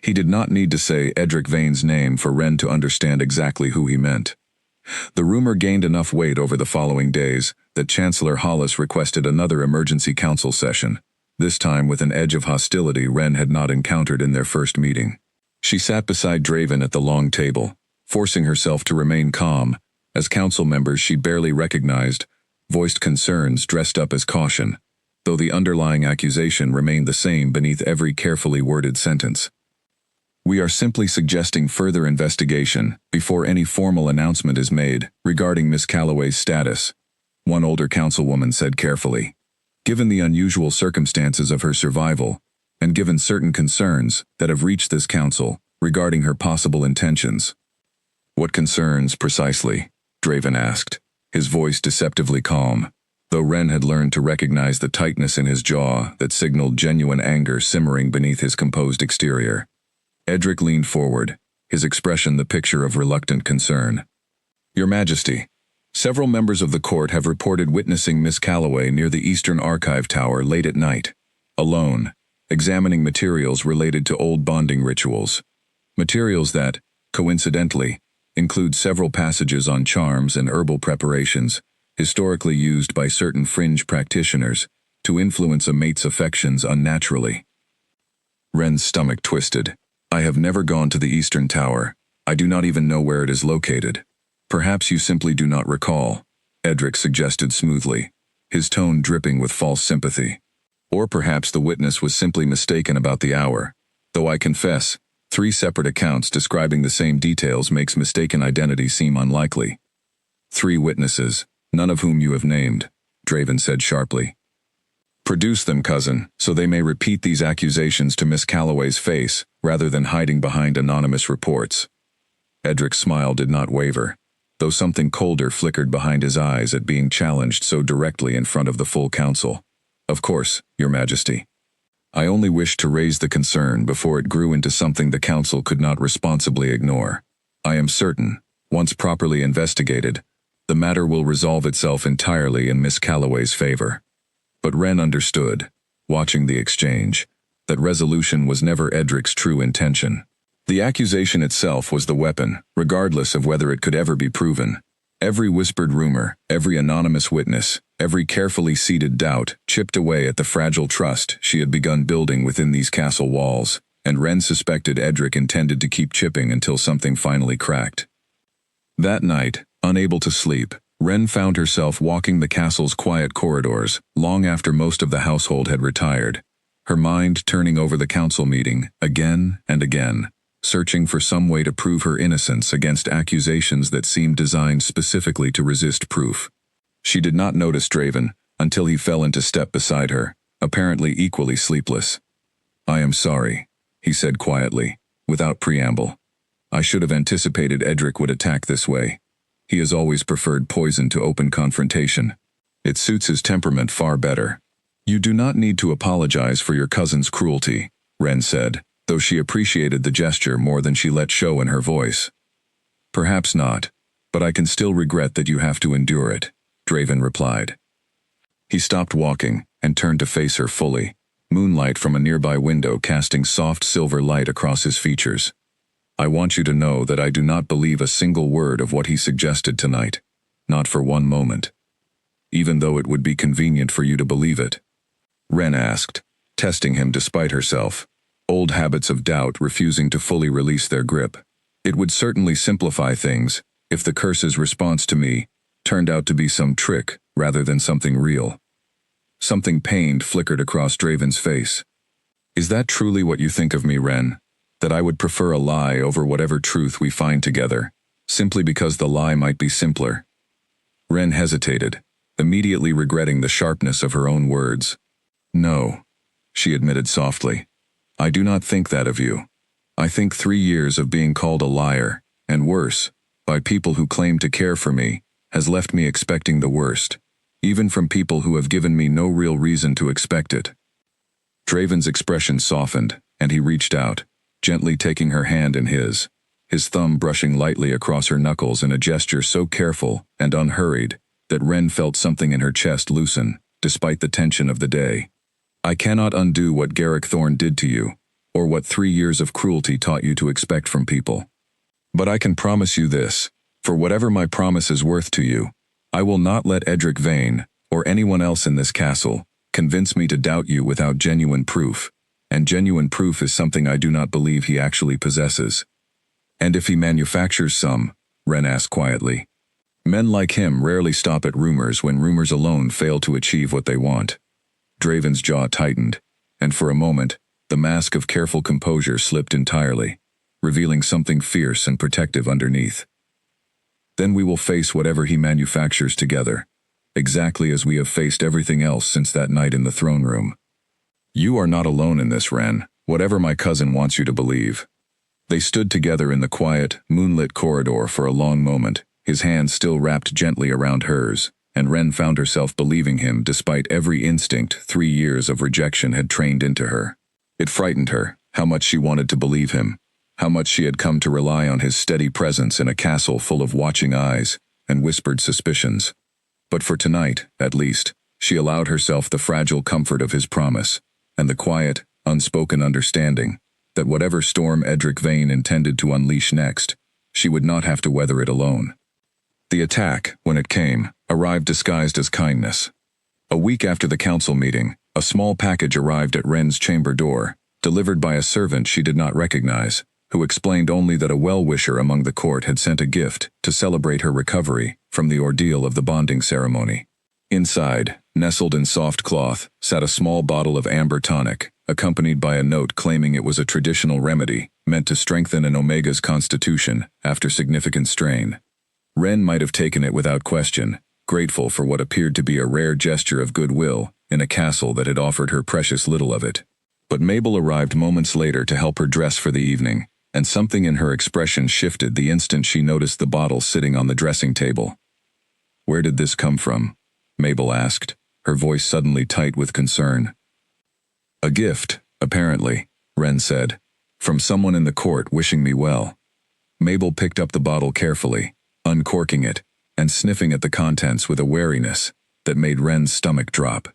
He did not need to say Edric Vane's name for Wren to understand exactly who he meant. The rumor gained enough weight over the following days that Chancellor Hollis requested another emergency council session, this time with an edge of hostility Wren had not encountered in their first meeting. She sat beside Draven at the long table, forcing herself to remain calm, as council members she barely recognized voiced concerns dressed up as caution, though the underlying accusation remained the same beneath every carefully worded sentence. "We are simply suggesting further investigation before any formal announcement is made regarding Miss Calloway's status," one older councilwoman said carefully. "Given the unusual circumstances of her survival, and given certain concerns that have reached this council regarding her possible intentions." "What concerns, precisely?" Draven asked, his voice deceptively calm, though Wren had learned to recognize the tightness in his jaw that signaled genuine anger simmering beneath his composed exterior. Edric leaned forward, his expression the picture of reluctant concern. "Your Majesty, several members of the court have reported witnessing Miss Calloway near the Eastern Archive Tower late at night, alone, examining materials related to old bonding rituals. Materials that, coincidentally, include several passages on charms and herbal preparations, historically used by certain fringe practitioners to influence a mate's affections unnaturally." Wren's stomach twisted. "I have never gone to the Eastern Tower. I do not even know where it is located." "Perhaps you simply do not recall," Edric suggested smoothly, his tone dripping with false sympathy. "Or perhaps the witness was simply mistaken about the hour, though I confess, 3 separate accounts describing the same details makes mistaken identity seem unlikely." "3 witnesses, none of whom you have named," Draven said sharply. "Produce them, cousin, so they may repeat these accusations to Miss Calloway's face, rather than hiding behind anonymous reports." Edric's smile did not waver, though something colder flickered behind his eyes at being challenged so directly in front of the full council. "Of course, Your Majesty. I only wished to raise the concern before it grew into something the council could not responsibly ignore. I am certain, once properly investigated, the matter will resolve itself entirely in Miss Calloway's favor." But Wren understood, watching the exchange, that resolution was never Edric's true intention. The accusation itself was the weapon, regardless of whether it could ever be proven. Every whispered rumor, every anonymous witness, every carefully seeded doubt chipped away at the fragile trust she had begun building within these castle walls, and Wren suspected Edric intended to keep chipping until something finally cracked. That night, unable to sleep, Wren found herself walking the castle's quiet corridors long after most of the household had retired, her mind turning over the council meeting again and again, searching for some way to prove her innocence against accusations that seemed designed specifically to resist proof. She did not notice Draven until he fell into step beside her, apparently equally sleepless. "I am sorry," he said quietly, without preamble. "I should have anticipated Edric would attack this way. He has always preferred poison to open confrontation. It suits his temperament far better." "You do not need to apologize for your cousin's cruelty," Wren said, though she appreciated the gesture more than she let show in her voice. "Perhaps not, but I can still regret that you have to endure it," Draven replied. He stopped walking and turned to face her fully, moonlight from a nearby window casting soft silver light across his features. "I want you to know that I do not believe a single word of what he suggested tonight, not for one moment. Even though it would be convenient for you to believe it." Wren asked, testing him despite herself, old habits of doubt refusing to fully release their grip. "It would certainly simplify things if the curse's response to me turned out to be some trick rather than something real." Something pained flickered across Draven's face. "Is that truly what you think of me, Wren? That I would prefer a lie over whatever truth we find together, simply because the lie might be simpler?" Wren hesitated, immediately regretting the sharpness of her own words. "No," she admitted softly. "I do not think that of you. I think 3 years of being called a liar, and worse, by people who claim to care for me, has left me expecting the worst, even from people who have given me no real reason to expect it." Draven's expression softened, and he reached out, gently taking her hand in his thumb brushing lightly across her knuckles in a gesture so careful and unhurried that Wren felt something in her chest loosen, despite the tension of the day. "I cannot undo what Garrick Thorne did to you, or what 3 years of cruelty taught you to expect from people. But I can promise you this, for whatever my promise is worth to you, I will not let Edric Vane, or anyone else in this castle, convince me to doubt you without genuine proof, and genuine proof is something I do not believe he actually possesses. And if he manufactures some, Wren asked quietly. Men like him rarely stop at rumors when rumors alone fail to achieve what they want. Draven's jaw tightened, and for a moment, the mask of careful composure slipped entirely, revealing something fierce and protective underneath. Then we will face whatever he manufactures together, exactly as we have faced everything else since that night in the throne room. You are not alone in this, Wren, whatever my cousin wants you to believe. They stood together in the quiet, moonlit corridor for a long moment, his hands still wrapped gently around hers, and Wren found herself believing him despite every instinct 3 years of rejection had trained into her. It frightened her, how much she wanted to believe him, how much she had come to rely on his steady presence in a castle full of watching eyes and whispered suspicions. But for tonight, at least, she allowed herself the fragile comfort of his promise, and the quiet, unspoken understanding that whatever storm Edric Vane intended to unleash next, she would not have to weather it alone. The attack, when it came, arrived disguised as kindness. A week after the council meeting, a small package arrived at Wren's chamber door, delivered by a servant she did not recognize, who explained only that a well-wisher among the court had sent a gift to celebrate her recovery from the ordeal of the bonding ceremony. Inside, nestled in soft cloth, sat a small bottle of amber tonic, accompanied by a note claiming it was a traditional remedy meant to strengthen an Omega's constitution after significant strain. Wren might have taken it without question, grateful for what appeared to be a rare gesture of goodwill in a castle that had offered her precious little of it. But Mabel arrived moments later to help her dress for the evening, and something in her expression shifted the instant she noticed the bottle sitting on the dressing table. "Where did this come from?" Mabel asked, her voice suddenly tight with concern. "A gift, apparently," Wren said, "from someone in the court wishing me well." Mabel picked up the bottle carefully, uncorking it, and sniffing at the contents with a wariness that made Wren's stomach drop.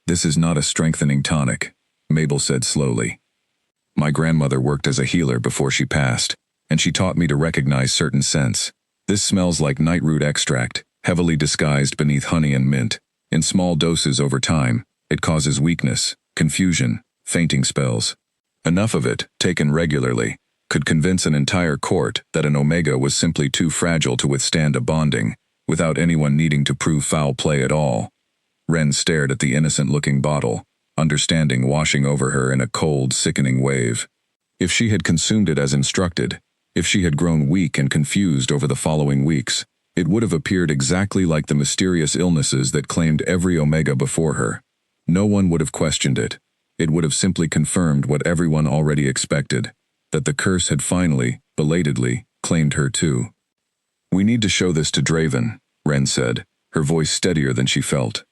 "This is not a strengthening tonic," Mabel said slowly. "My grandmother worked as a healer before she passed, and she taught me to recognize certain scents. This smells like nightroot extract, heavily disguised beneath honey and mint. In small doses over time, it causes weakness, confusion, fainting spells. Enough of it, taken regularly, could convince an entire court that an Omega was simply too fragile to withstand a bonding, without anyone needing to prove foul play at all." Wren stared at the innocent-looking bottle, understanding washing over her in a cold, sickening wave. If she had consumed it as instructed, if she had grown weak and confused over the following weeks, it would have appeared exactly like the mysterious illnesses that claimed every Omega before her. No one would have questioned it. It would have simply confirmed what everyone already expected, that the curse had finally, belatedly, claimed her too. "We need to show this to Draven," Wren said, her voice steadier than she felt.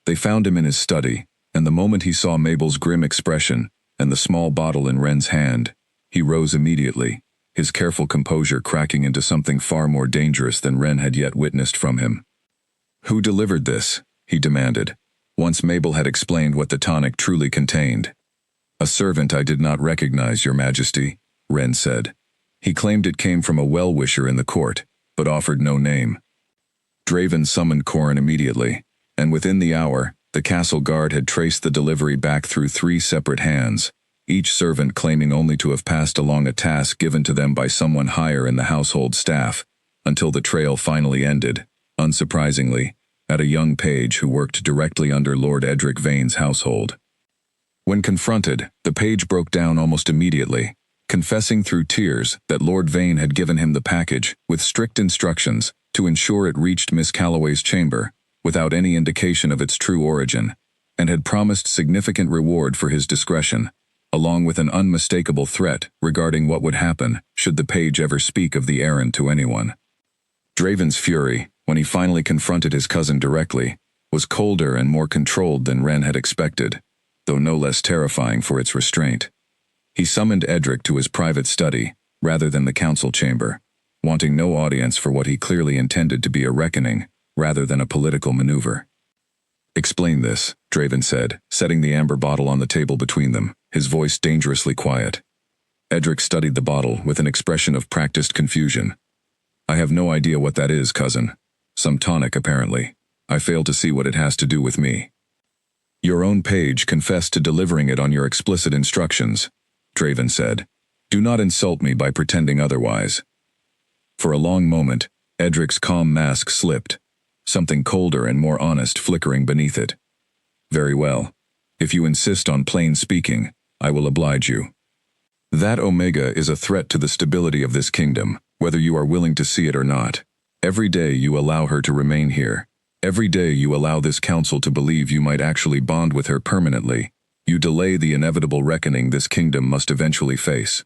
They found him in his study, and the moment he saw Mabel's grim expression and the small bottle in Wren's hand, he rose immediately, his careful composure cracking into something far more dangerous than Wren had yet witnessed from him. "Who delivered this?" he demanded, once Mabel had explained what the tonic truly contained. "A servant I did not recognize, Your Majesty," Wren said. He claimed it came from a well-wisher in the court, but offered no name. Draven summoned Corin immediately, and within the hour, the castle guard had traced the delivery back through 3 separate hands, each servant claiming only to have passed along a task given to them by someone higher in the household staff, until the trail finally ended, unsurprisingly, at a young page who worked directly under Lord Edric Vane's household. When confronted, the page broke down almost immediately, confessing through tears that Lord Vane had given him the package with strict instructions to ensure it reached Miss Calloway's chamber, without any indication of its true origin, and had promised significant reward for his discretion, along with an unmistakable threat regarding what would happen should the page ever speak of the errand to anyone. Draven's fury, when he finally confronted his cousin directly, was colder and more controlled than Wren had expected, though no less terrifying for its restraint. He summoned Edric to his private study, rather than the council chamber, wanting no audience for what he clearly intended to be a reckoning, rather than a political maneuver. "Explain this," Draven said, setting the amber bottle on the table between them. his voice dangerously quiet. Edric studied the bottle with an expression of practiced confusion. I have no idea what that is, cousin. Some tonic, apparently. I fail to see what it has to do with me. Your own page confessed to delivering it on your explicit instructions, Draven said. Do not insult me by pretending otherwise. For a long moment, Edric's calm mask slipped, something colder and more honest flickering beneath it. Very well. If you insist on plain speaking, I will oblige you. That Omega is a threat to the stability of this kingdom, whether you are willing to see it or not. Every day you allow her to remain here. Every day you allow this council to believe you might actually bond with her permanently. You delay the inevitable reckoning this kingdom must eventually face.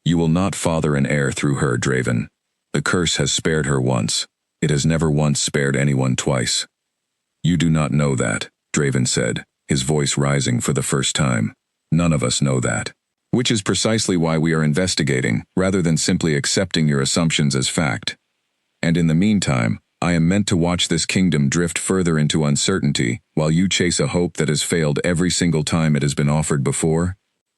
You will not father an heir through her, Draven. The curse has spared her once. It has never once spared anyone twice. You do not know that, Draven said, his voice rising for the first time. None of us know that. Which is precisely why we are investigating, rather than simply accepting your assumptions as fact. And in the meantime, I am meant to watch this kingdom drift further into uncertainty, while you chase a hope that has failed every single time it has been offered before?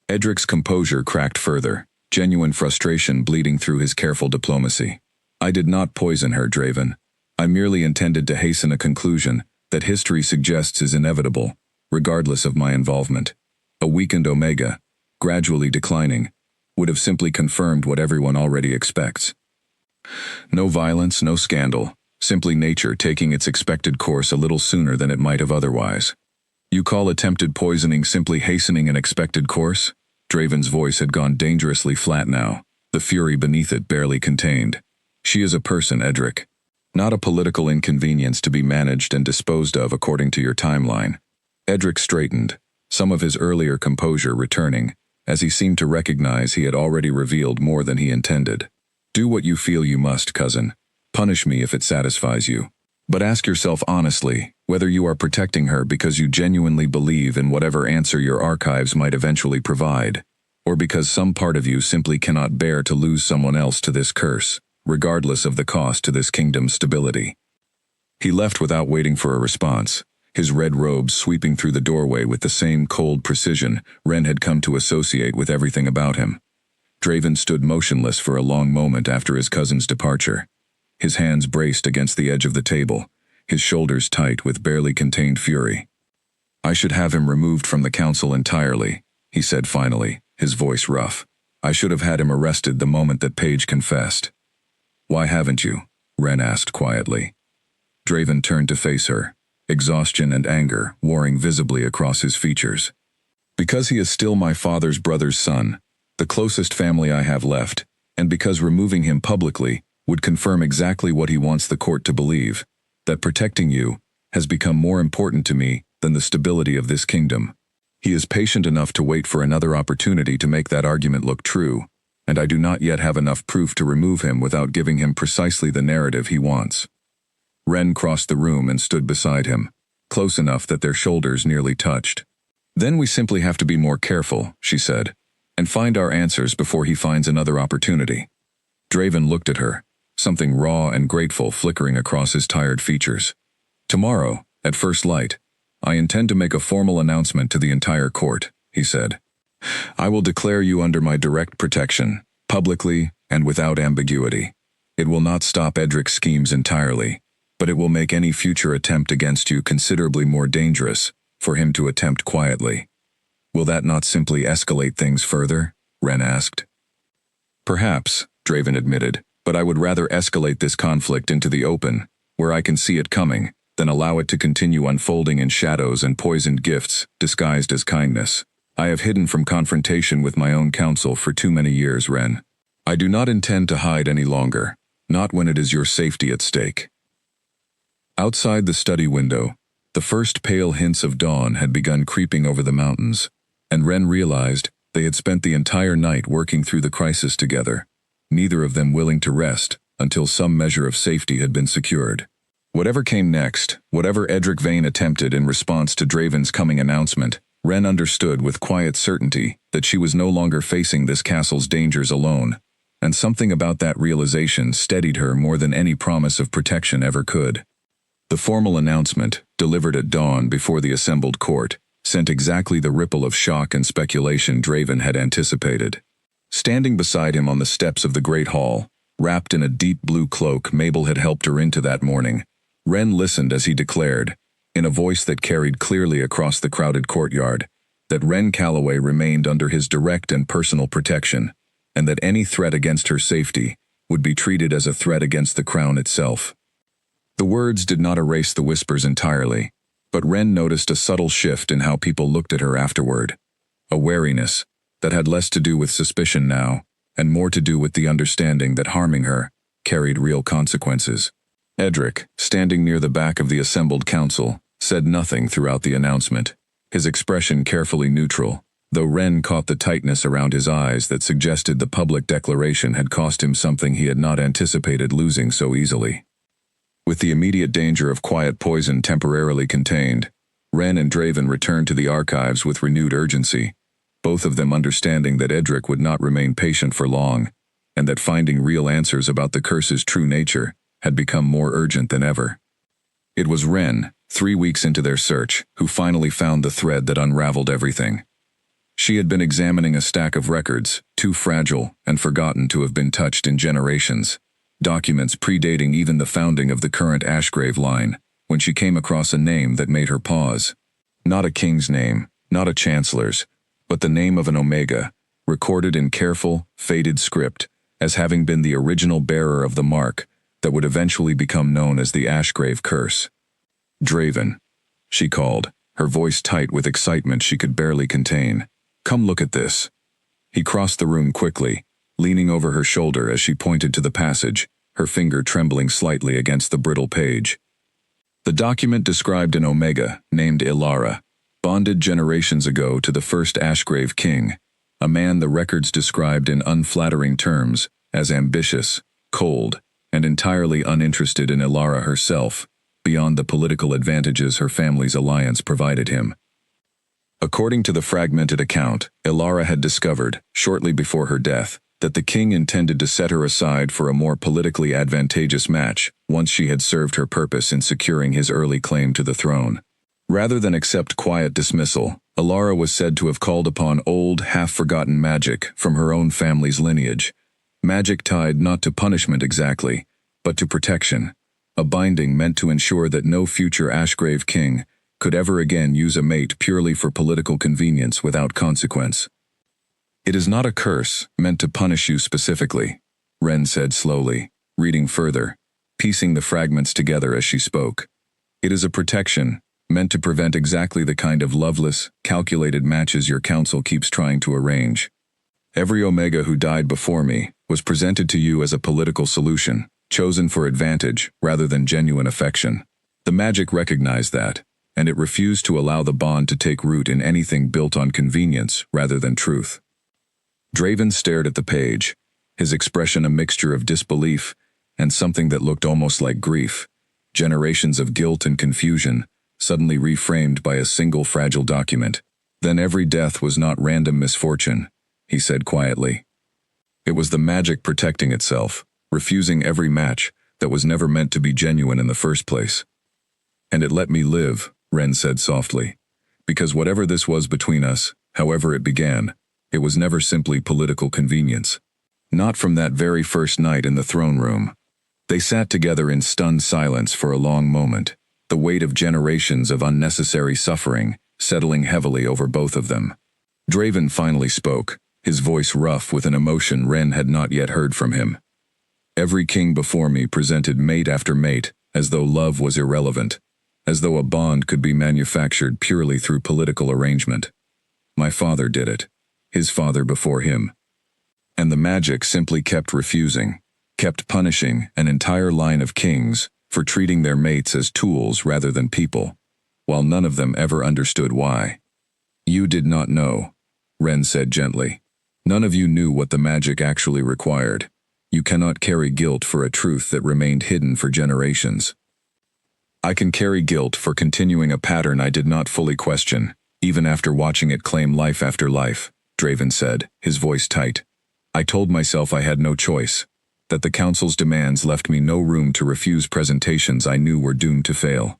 Edric's composure cracked further, genuine frustration bleeding through his careful diplomacy. I did not poison her, Draven. I merely intended to hasten a conclusion that history suggests is inevitable, regardless of my involvement. A weakened Omega, gradually declining, would have simply confirmed what everyone already expects. No violence, no scandal, simply nature taking its expected course a little sooner than it might have otherwise. You call attempted poisoning simply hastening an expected course? Draven's voice had gone dangerously flat now, the fury beneath it barely contained. She is a person, Edric. Not a political inconvenience to be managed and disposed of according to your timeline. Edric straightened, some of his earlier composure returning, as he seemed to recognize he had already revealed more than he intended. Do what you feel you must, cousin. Punish me if it satisfies you. But ask yourself honestly whether you are protecting her because you genuinely believe in whatever answer your archives might eventually provide, or because some part of you simply cannot bear to lose someone else to this curse, regardless of the cost to this kingdom's stability. He left without waiting for a response, his red robes sweeping through the doorway with the same cold precision Ren had come to associate with everything about him. Draven stood motionless for a long moment after his cousin's departure, his hands braced against the edge of the table, his shoulders tight with barely contained fury. I should have him removed from the council entirely, he said finally, his voice rough. I should have had him arrested the moment that Paige confessed. Why haven't you? Ren asked quietly. Draven turned to face her, exhaustion and anger warring visibly across his features. Because he is still my father's brother's son, the closest family I have left, and because removing him publicly would confirm exactly what he wants the court to believe, that protecting you has become more important to me than the stability of this kingdom. He is patient enough to wait for another opportunity to make that argument look true, and I do not yet have enough proof to remove him without giving him precisely the narrative he wants. Ren crossed the room and stood beside him, close enough that their shoulders nearly touched. Then we simply have to be more careful, she said, and find our answers before he finds another opportunity. Draven looked at her, something raw and grateful flickering across his tired features. Tomorrow, at first light, I intend to make a formal announcement to the entire court, he said. I will declare you under my direct protection, publicly and without ambiguity. It will not stop Edric's schemes entirely, but it will make any future attempt against you considerably more dangerous for him to attempt quietly. Will that not simply escalate things further? Ren asked. Perhaps, Draven admitted, but I would rather escalate this conflict into the open, where I can see it coming, than allow it to continue unfolding in shadows and poisoned gifts, disguised as kindness. I have hidden from confrontation with my own counsel for too many years, Ren. I do not intend to hide any longer, not when it is your safety at stake. Outside the study window, the first pale hints of dawn had begun creeping over the mountains, and Ren realized they had spent the entire night working through the crisis together, neither of them willing to rest until some measure of safety had been secured. Whatever came next, whatever Edric Vane attempted in response to Draven's coming announcement, Ren understood with quiet certainty that she was no longer facing this castle's dangers alone, and something about that realization steadied her more than any promise of protection ever could. The formal announcement, delivered at dawn before the assembled court, sent exactly the ripple of shock and speculation Draven had anticipated. Standing beside him on the steps of the Great Hall, wrapped in a deep blue cloak Mabel had helped her into that morning, Wren listened as he declared, in a voice that carried clearly across the crowded courtyard, that Wren Calloway remained under his direct and personal protection, and that any threat against her safety would be treated as a threat against the crown itself. The words did not erase the whispers entirely, but Wren noticed a subtle shift in how people looked at her afterward, a wariness that had less to do with suspicion now, and more to do with the understanding that harming her carried real consequences. Edric, standing near the back of the assembled council, said nothing throughout the announcement, his expression carefully neutral, though Wren caught the tightness around his eyes that suggested the public declaration had cost him something he had not anticipated losing so easily. With the immediate danger of quiet poison temporarily contained, Wren and Draven returned to the archives with renewed urgency, both of them understanding that Edric would not remain patient for long, and that finding real answers about the curse's true nature had become more urgent than ever. It was Wren, 3 weeks into their search, who finally found the thread that unraveled everything. She had been examining a stack of records, too fragile and forgotten to have been touched in generations, documents predating even the founding of the current Ashgrave line, when she came across a name that made her pause. Not a king's name, not a chancellor's, but the name of an Omega, recorded in careful, faded script, as having been the original bearer of the mark that would eventually become known as the Ashgrave Curse. "Draven," she called, her voice tight with excitement she could barely contain. "Come look at this." He crossed the room quickly, leaning over her shoulder as she pointed to the passage, her finger trembling slightly against the brittle page. The document described an Omega named Ilara, bonded generations ago to the first Ashgrave king, a man the records described in unflattering terms as ambitious, cold, and entirely uninterested in Ilara herself, beyond the political advantages her family's alliance provided him. According to the fragmented account, Ilara had discovered, shortly before her death, that the king intended to set her aside for a more politically advantageous match once she had served her purpose in securing his early claim to the throne. Rather than accept quiet dismissal, Ilara was said to have called upon old, half-forgotten magic from her own family's lineage, magic tied not to punishment exactly, but to protection, a binding meant to ensure that no future Ashgrave king could ever again use a mate purely for political convenience without consequence. "It is not a curse meant to punish you specifically," Wren said slowly, reading further, piecing the fragments together as she spoke. "It is a protection meant to prevent exactly the kind of loveless, calculated matches your council keeps trying to arrange. Every Omega who died before me was presented to you as a political solution, chosen for advantage rather than genuine affection. The magic recognized that, and it refused to allow the bond to take root in anything built on convenience rather than truth." Draven stared at the page, his expression a mixture of disbelief and something that looked almost like grief, generations of guilt and confusion, suddenly reframed by a single fragile document. "Then every death was not random misfortune," he said quietly. "It was the magic protecting itself, refusing every match that was never meant to be genuine in the first place. And it let me live," Wren said softly, "because whatever this was between us, however it began, it was never simply political convenience. Not from that very first night in the throne room." They sat together in stunned silence for a long moment, the weight of generations of unnecessary suffering settling heavily over both of them. Draven finally spoke, his voice rough with an emotion Wren had not yet heard from him. "Every king before me presented mate after mate, as though love was irrelevant, as though a bond could be manufactured purely through political arrangement. My father did it, his father before him. And the magic simply kept refusing, kept punishing an entire line of kings for treating their mates as tools rather than people, while none of them ever understood why. You did not know," Wren said gently. "None of you knew what the magic actually required. You cannot carry guilt for a truth that remained hidden for generations." "I can carry guilt for continuing a pattern I did not fully question, even after watching it claim life after life," Draven said, his voice tight. "I told myself I had no choice, that the council's demands left me no room to refuse presentations I knew were doomed to fail.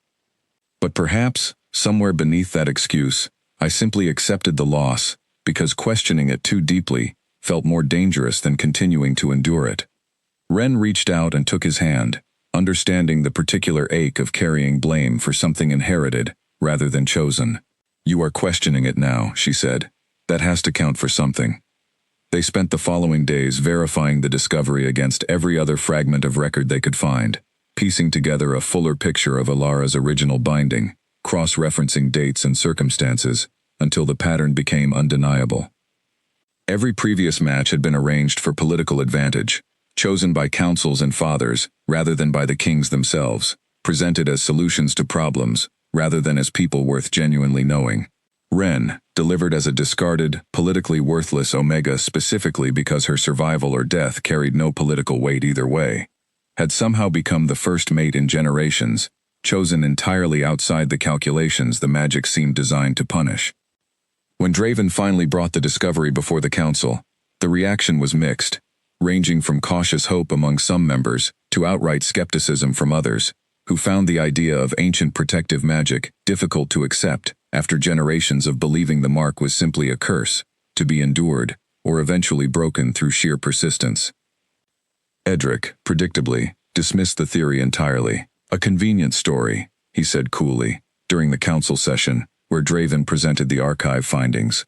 But perhaps, somewhere beneath that excuse, I simply accepted the loss, because questioning it too deeply felt more dangerous than continuing to endure it. Ren reached out and took his hand, understanding the particular ache of carrying blame for something inherited rather than chosen. "You are questioning it now," she said. "That has to count for something." They spent the following days verifying the discovery against every other fragment of record they could find, piecing together a fuller picture of Alara's original binding, cross-referencing dates and circumstances, until the pattern became undeniable. Every previous match had been arranged for political advantage, chosen by councils and fathers rather than by the kings themselves, presented as solutions to problems rather than as people worth genuinely knowing. Ren, delivered as a discarded, politically worthless Omega specifically because her survival or death carried no political weight either way, had somehow become the first mate in generations, chosen entirely outside the calculations the magic seemed designed to punish. When Draven finally brought the discovery before the council, the reaction was mixed, ranging from cautious hope among some members to outright skepticism from others, who found the idea of ancient protective magic difficult to accept after generations of believing the mark was simply a curse, to be endured, or eventually broken through sheer persistence. Edric, predictably, dismissed the theory entirely. "A convenient story," he said coolly, during the council session, where Draven presented the archive findings.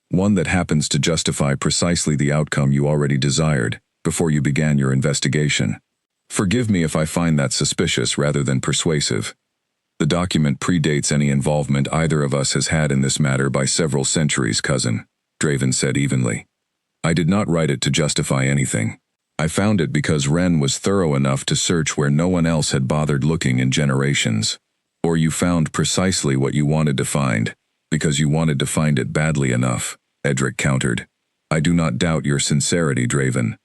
"One that happens to justify precisely the outcome you already desired before you began your investigation. Forgive me if I find that suspicious rather than persuasive. The document predates any involvement either of us has had in this matter by several centuries, cousin," Draven said evenly. "I did not write it to justify anything. I found it because Ren was thorough enough to search where no one else had bothered looking in generations. Or you found precisely what you wanted to find, because you wanted to find it badly enough," Edric countered. "I do not doubt your sincerity, Draven.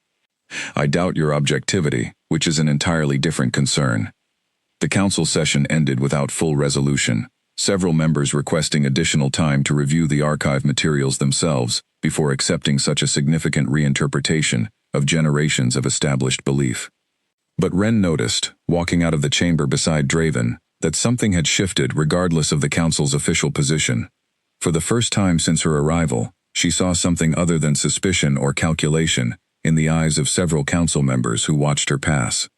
I doubt your objectivity, which is an entirely different concern." The council session ended without full resolution, several members requesting additional time to review the archive materials themselves before accepting such a significant reinterpretation of generations of established belief. But Ren noticed, walking out of the chamber beside Draven, that something had shifted regardless of the council's official position. For the first time since her arrival, she saw something other than suspicion or calculation in the eyes of several council members who watched her pass.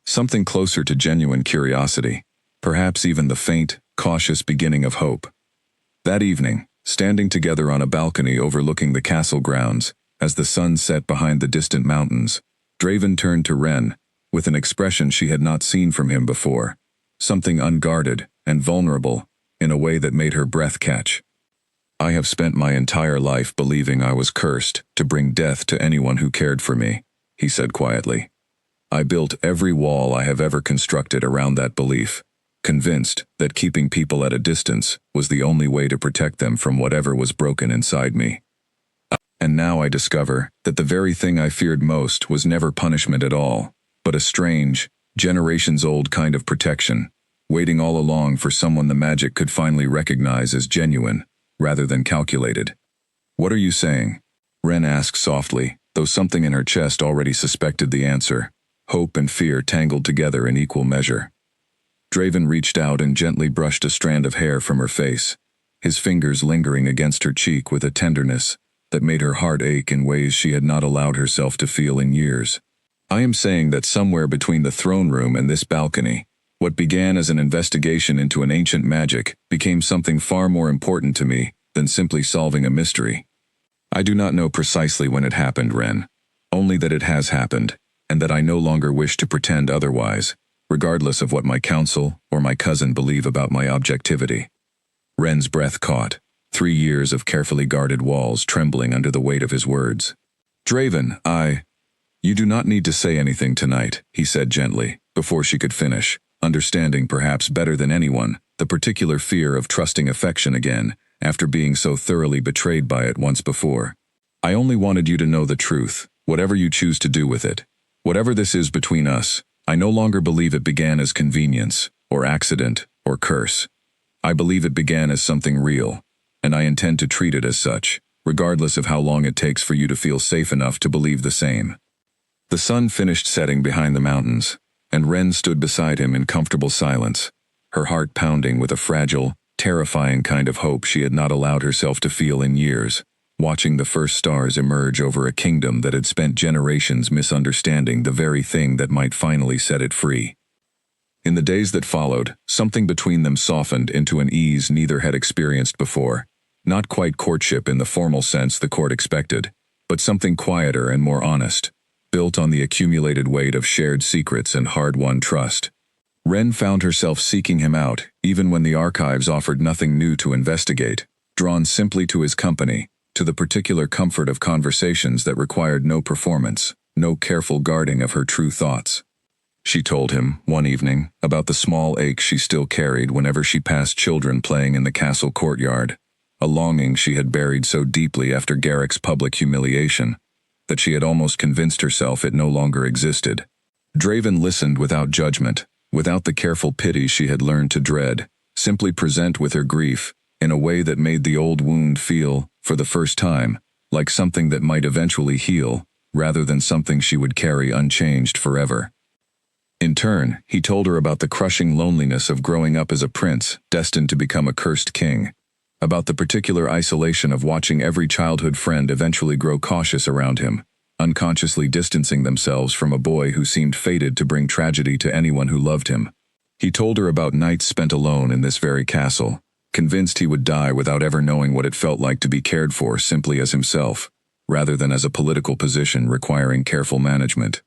Something closer to genuine curiosity, perhaps even the faint, cautious beginning of hope. That evening, standing together on a balcony overlooking the castle grounds, as the sun set behind the distant mountains, Draven turned to Ren, with an expression she had not seen from him before, something unguarded and vulnerable, in a way that made her breath catch. "I have spent my entire life believing I was cursed to bring death to anyone who cared for me," he said quietly. "I built every wall I have ever constructed around that belief, convinced that keeping people at a distance was the only way to protect them from whatever was broken inside me. And now I discover that the very thing I feared most was never punishment at all, but a strange, generations-old kind of protection, waiting all along for someone the magic could finally recognize as genuine, rather than calculated." "What are you saying?" Ren asked softly, though something in her chest already suspected the answer, hope and fear tangled together in equal measure. Draven reached out and gently brushed a strand of hair from her face, his fingers lingering against her cheek with a tenderness that made her heart ache in ways she had not allowed herself to feel in years. "I am saying that somewhere between the throne room and this balcony, what began as an investigation into an ancient magic became something far more important to me than simply solving a mystery. I do not know precisely when it happened, Ren, only that it has happened, and that I no longer wish to pretend otherwise, regardless of what my council or my cousin believe about my objectivity." Ren's breath caught, 3 years of carefully guarded walls trembling under the weight of his words. "Draven, You do not need to say anything tonight," he said gently, before she could finish, understanding perhaps better than anyone the particular fear of trusting affection again after being so thoroughly betrayed by it once before. "I only wanted you to know the truth, whatever you choose to do with it. Whatever this is between us, I no longer believe it began as convenience, or accident, or curse. I believe it began as something real, and I intend to treat it as such, regardless of how long it takes for you to feel safe enough to believe the same." The sun finished setting behind the mountains, and Ren stood beside him in comfortable silence, her heart pounding with a fragile, terrifying kind of hope she had not allowed herself to feel in years, watching the first stars emerge over a kingdom that had spent generations misunderstanding the very thing that might finally set it free. In the days that followed, something between them softened into an ease neither had experienced before. Not quite courtship in the formal sense the court expected, but something quieter and more honest, built on the accumulated weight of shared secrets and hard-won trust. Ren found herself seeking him out, even when the archives offered nothing new to investigate, drawn simply to his company, to the particular comfort of conversations that required no performance, no careful guarding of her true thoughts. She told him, one evening, about the small ache she still carried whenever she passed children playing in the castle courtyard, a longing she had buried so deeply after Garrick's public humiliation, that she had almost convinced herself it no longer existed. Draven listened without judgment, without the careful pity she had learned to dread, simply present with her grief, in a way that made the old wound feel, for the first time, like something that might eventually heal, rather than something she would carry unchanged forever. In turn, he told her about the crushing loneliness of growing up as a prince, destined to become a cursed king, about the particular isolation of watching every childhood friend eventually grow cautious around him, unconsciously distancing themselves from a boy who seemed fated to bring tragedy to anyone who loved him. He told her about nights spent alone in this very castle, convinced he would die without ever knowing what it felt like to be cared for simply as himself, rather than as a political position requiring careful management.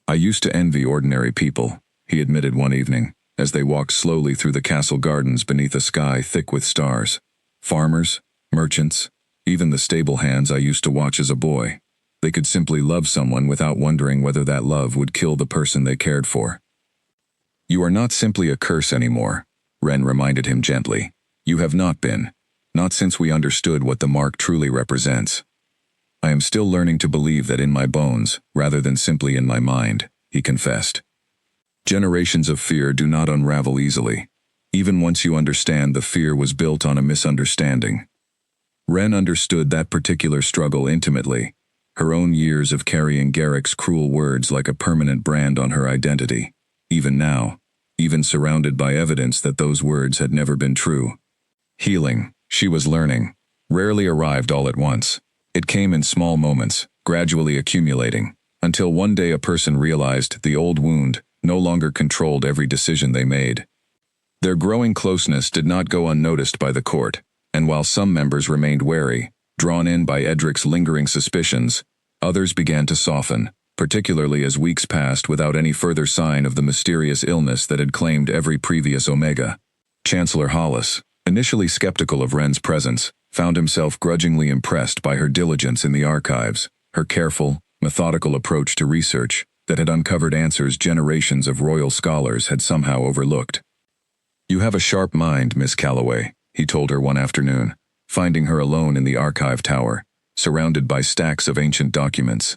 "I used to envy ordinary people," he admitted one evening, as they walked slowly through the castle gardens beneath a sky thick with stars. "Farmers, merchants, even the stable hands I used to watch as a boy. They could simply love someone without wondering whether that love would kill the person they cared for." "You are not simply a curse anymore," Ren reminded him gently. "You have not been. Not since we understood what the mark truly represents. I am still learning to believe that in my bones, rather than simply in my mind," he confessed. "Generations of fear do not unravel easily. Even once you understand, the fear was built on a misunderstanding." Ren understood that particular struggle intimately, her own years of carrying Garrick's cruel words like a permanent brand on her identity. Even now, even surrounded by evidence that those words had never been true. Healing, she was learning, rarely arrived all at once. It came in small moments, gradually accumulating, until one day a person realized the old wound no longer controlled every decision they made. Their growing closeness did not go unnoticed by the court, and while some members remained wary, drawn in by Edric's lingering suspicions, others began to soften, particularly as weeks passed without any further sign of the mysterious illness that had claimed every previous Omega. Chancellor Hollis, initially skeptical of Ren's presence, found himself grudgingly impressed by her diligence in the archives, her careful, methodical approach to research that had uncovered answers generations of royal scholars had somehow overlooked. "You have a sharp mind, Miss Calloway," he told her one afternoon, finding her alone in the archive tower, surrounded by stacks of ancient documents.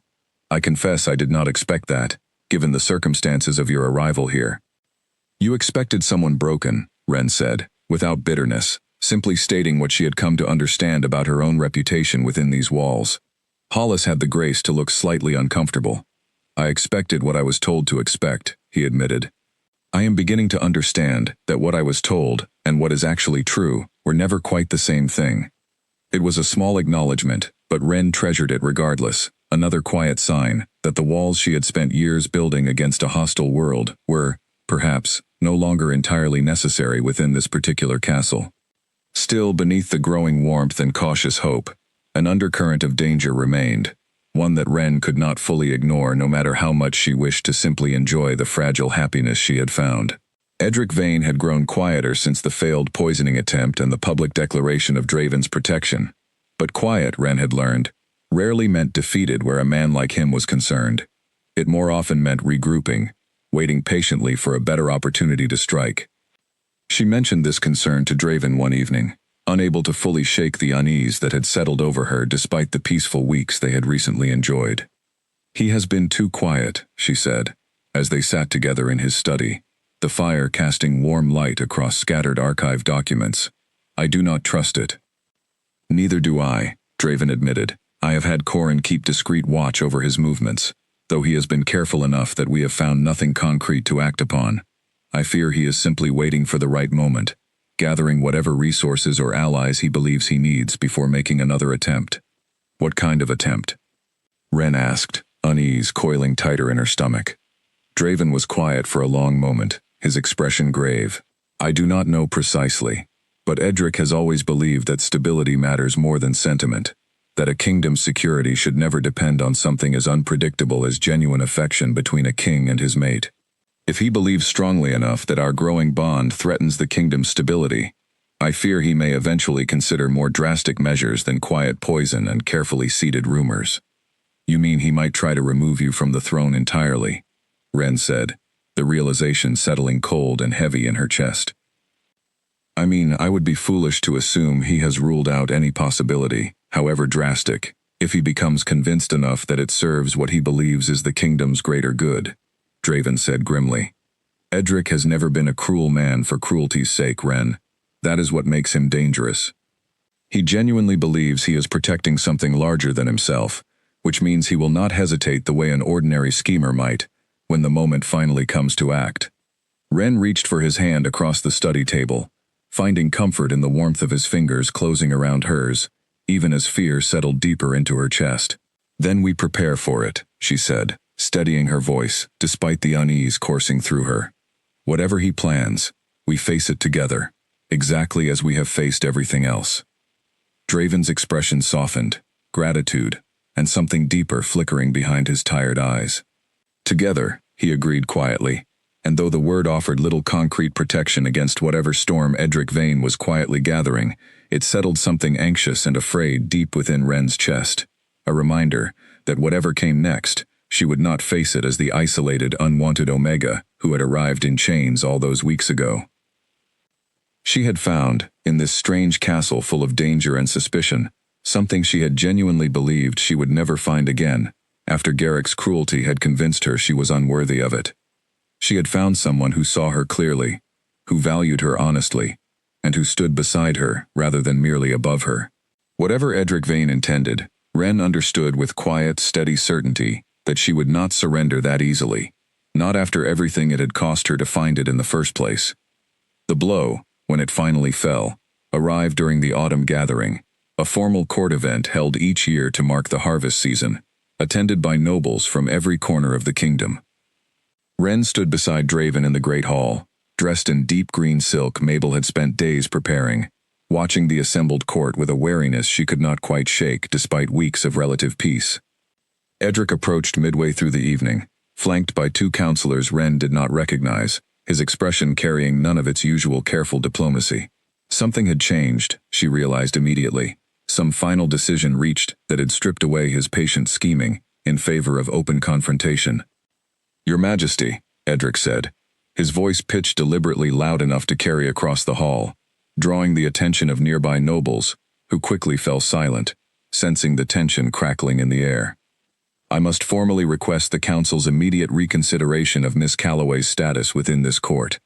"I confess I did not expect that, given the circumstances of your arrival here." "You expected someone broken," Ren said, without bitterness, simply stating what she had come to understand about her own reputation within these walls. Hollis had the grace to look slightly uncomfortable. "I expected what I was told to expect," he admitted. "I am beginning to understand that what I was told, and what is actually true, were never quite the same thing." It was a small acknowledgement, but Ren treasured it regardless, another quiet sign that the walls she had spent years building against a hostile world were, perhaps, no longer entirely necessary within this particular castle. Still, beneath the growing warmth and cautious hope, an undercurrent of danger remained, one that Ren could not fully ignore no matter how much she wished to simply enjoy the fragile happiness she had found. Edric Vane had grown quieter since the failed poisoning attempt and the public declaration of Draven's protection. But quiet, Ren had learned, rarely meant defeated where a man like him was concerned. It more often meant regrouping, waiting patiently for a better opportunity to strike. She mentioned this concern to Draven one evening, unable to fully shake the unease that had settled over her despite the peaceful weeks they had recently enjoyed. "He has been too quiet," she said, as they sat together in his study, the fire casting warm light across scattered archive documents. "I do not trust it." "Neither do I," Draven admitted. "I have had Corrin keep discreet watch over his movements, though he has been careful enough that we have found nothing concrete to act upon. I fear he is simply waiting for the right moment, gathering whatever resources or allies he believes he needs before making another attempt. What kind of attempt? Ren asked, unease coiling tighter in her stomach. Draven was quiet for a long moment, his expression grave. I do not know precisely, but Edric has always believed that stability matters more than sentiment, that a kingdom's security should never depend on something as unpredictable as genuine affection between a king and his mate. If he believes strongly enough that our growing bond threatens the kingdom's stability, I fear he may eventually consider more drastic measures than quiet poison and carefully seeded rumors. You mean he might try to remove you from the throne entirely? Ren said, the realization settling cold and heavy in her chest. I mean, I would be foolish to assume he has ruled out any possibility, however drastic, if he becomes convinced enough that it serves what he believes is the kingdom's greater good, Draven said grimly. Edric has never been a cruel man for cruelty's sake, Ren. That is what makes him dangerous. He genuinely believes he is protecting something larger than himself, which means he will not hesitate the way an ordinary schemer might, when the moment finally comes to act. Ren reached for his hand across the study table, finding comfort in the warmth of his fingers closing around hers, even as fear settled deeper into her chest. Then we prepare for it, she said, steadying her voice, despite the unease coursing through her. Whatever he plans, we face it together, exactly as we have faced everything else. Draven's expression softened, gratitude, and something deeper flickering behind his tired eyes. Together, he agreed quietly, and though the word offered little concrete protection against whatever storm Edric Vane was quietly gathering, it settled something anxious and afraid deep within Ren's chest, a reminder that whatever came next, she would not face it as the isolated, unwanted Omega who had arrived in chains all those weeks ago. She had found, in this strange castle full of danger and suspicion, something she had genuinely believed she would never find again, after Garrick's cruelty had convinced her she was unworthy of it. She had found someone who saw her clearly, who valued her honestly, and who stood beside her rather than merely above her. Whatever Edric Vane intended, Ren understood with quiet, steady certainty that she would not surrender that easily, not after everything it had cost her to find it in the first place. The blow, when it finally fell, arrived during the autumn gathering, a formal court event held each year to mark the harvest season, attended by nobles from every corner of the kingdom. Ren stood beside Draven in the great hall, dressed in deep green silk Mabel had spent days preparing, watching the assembled court with a wariness she could not quite shake despite weeks of relative peace. Edric approached midway through the evening, flanked by two counselors Ren did not recognize, his expression carrying none of its usual careful diplomacy. Something had changed, she realized immediately. Some final decision reached that had stripped away his patient scheming in favor of open confrontation. Your Majesty, Edric said, his voice pitched deliberately loud enough to carry across the hall, drawing the attention of nearby nobles, who quickly fell silent, sensing the tension crackling in the air. I must formally request the Council's immediate reconsideration of Miss Calloway's status within this court.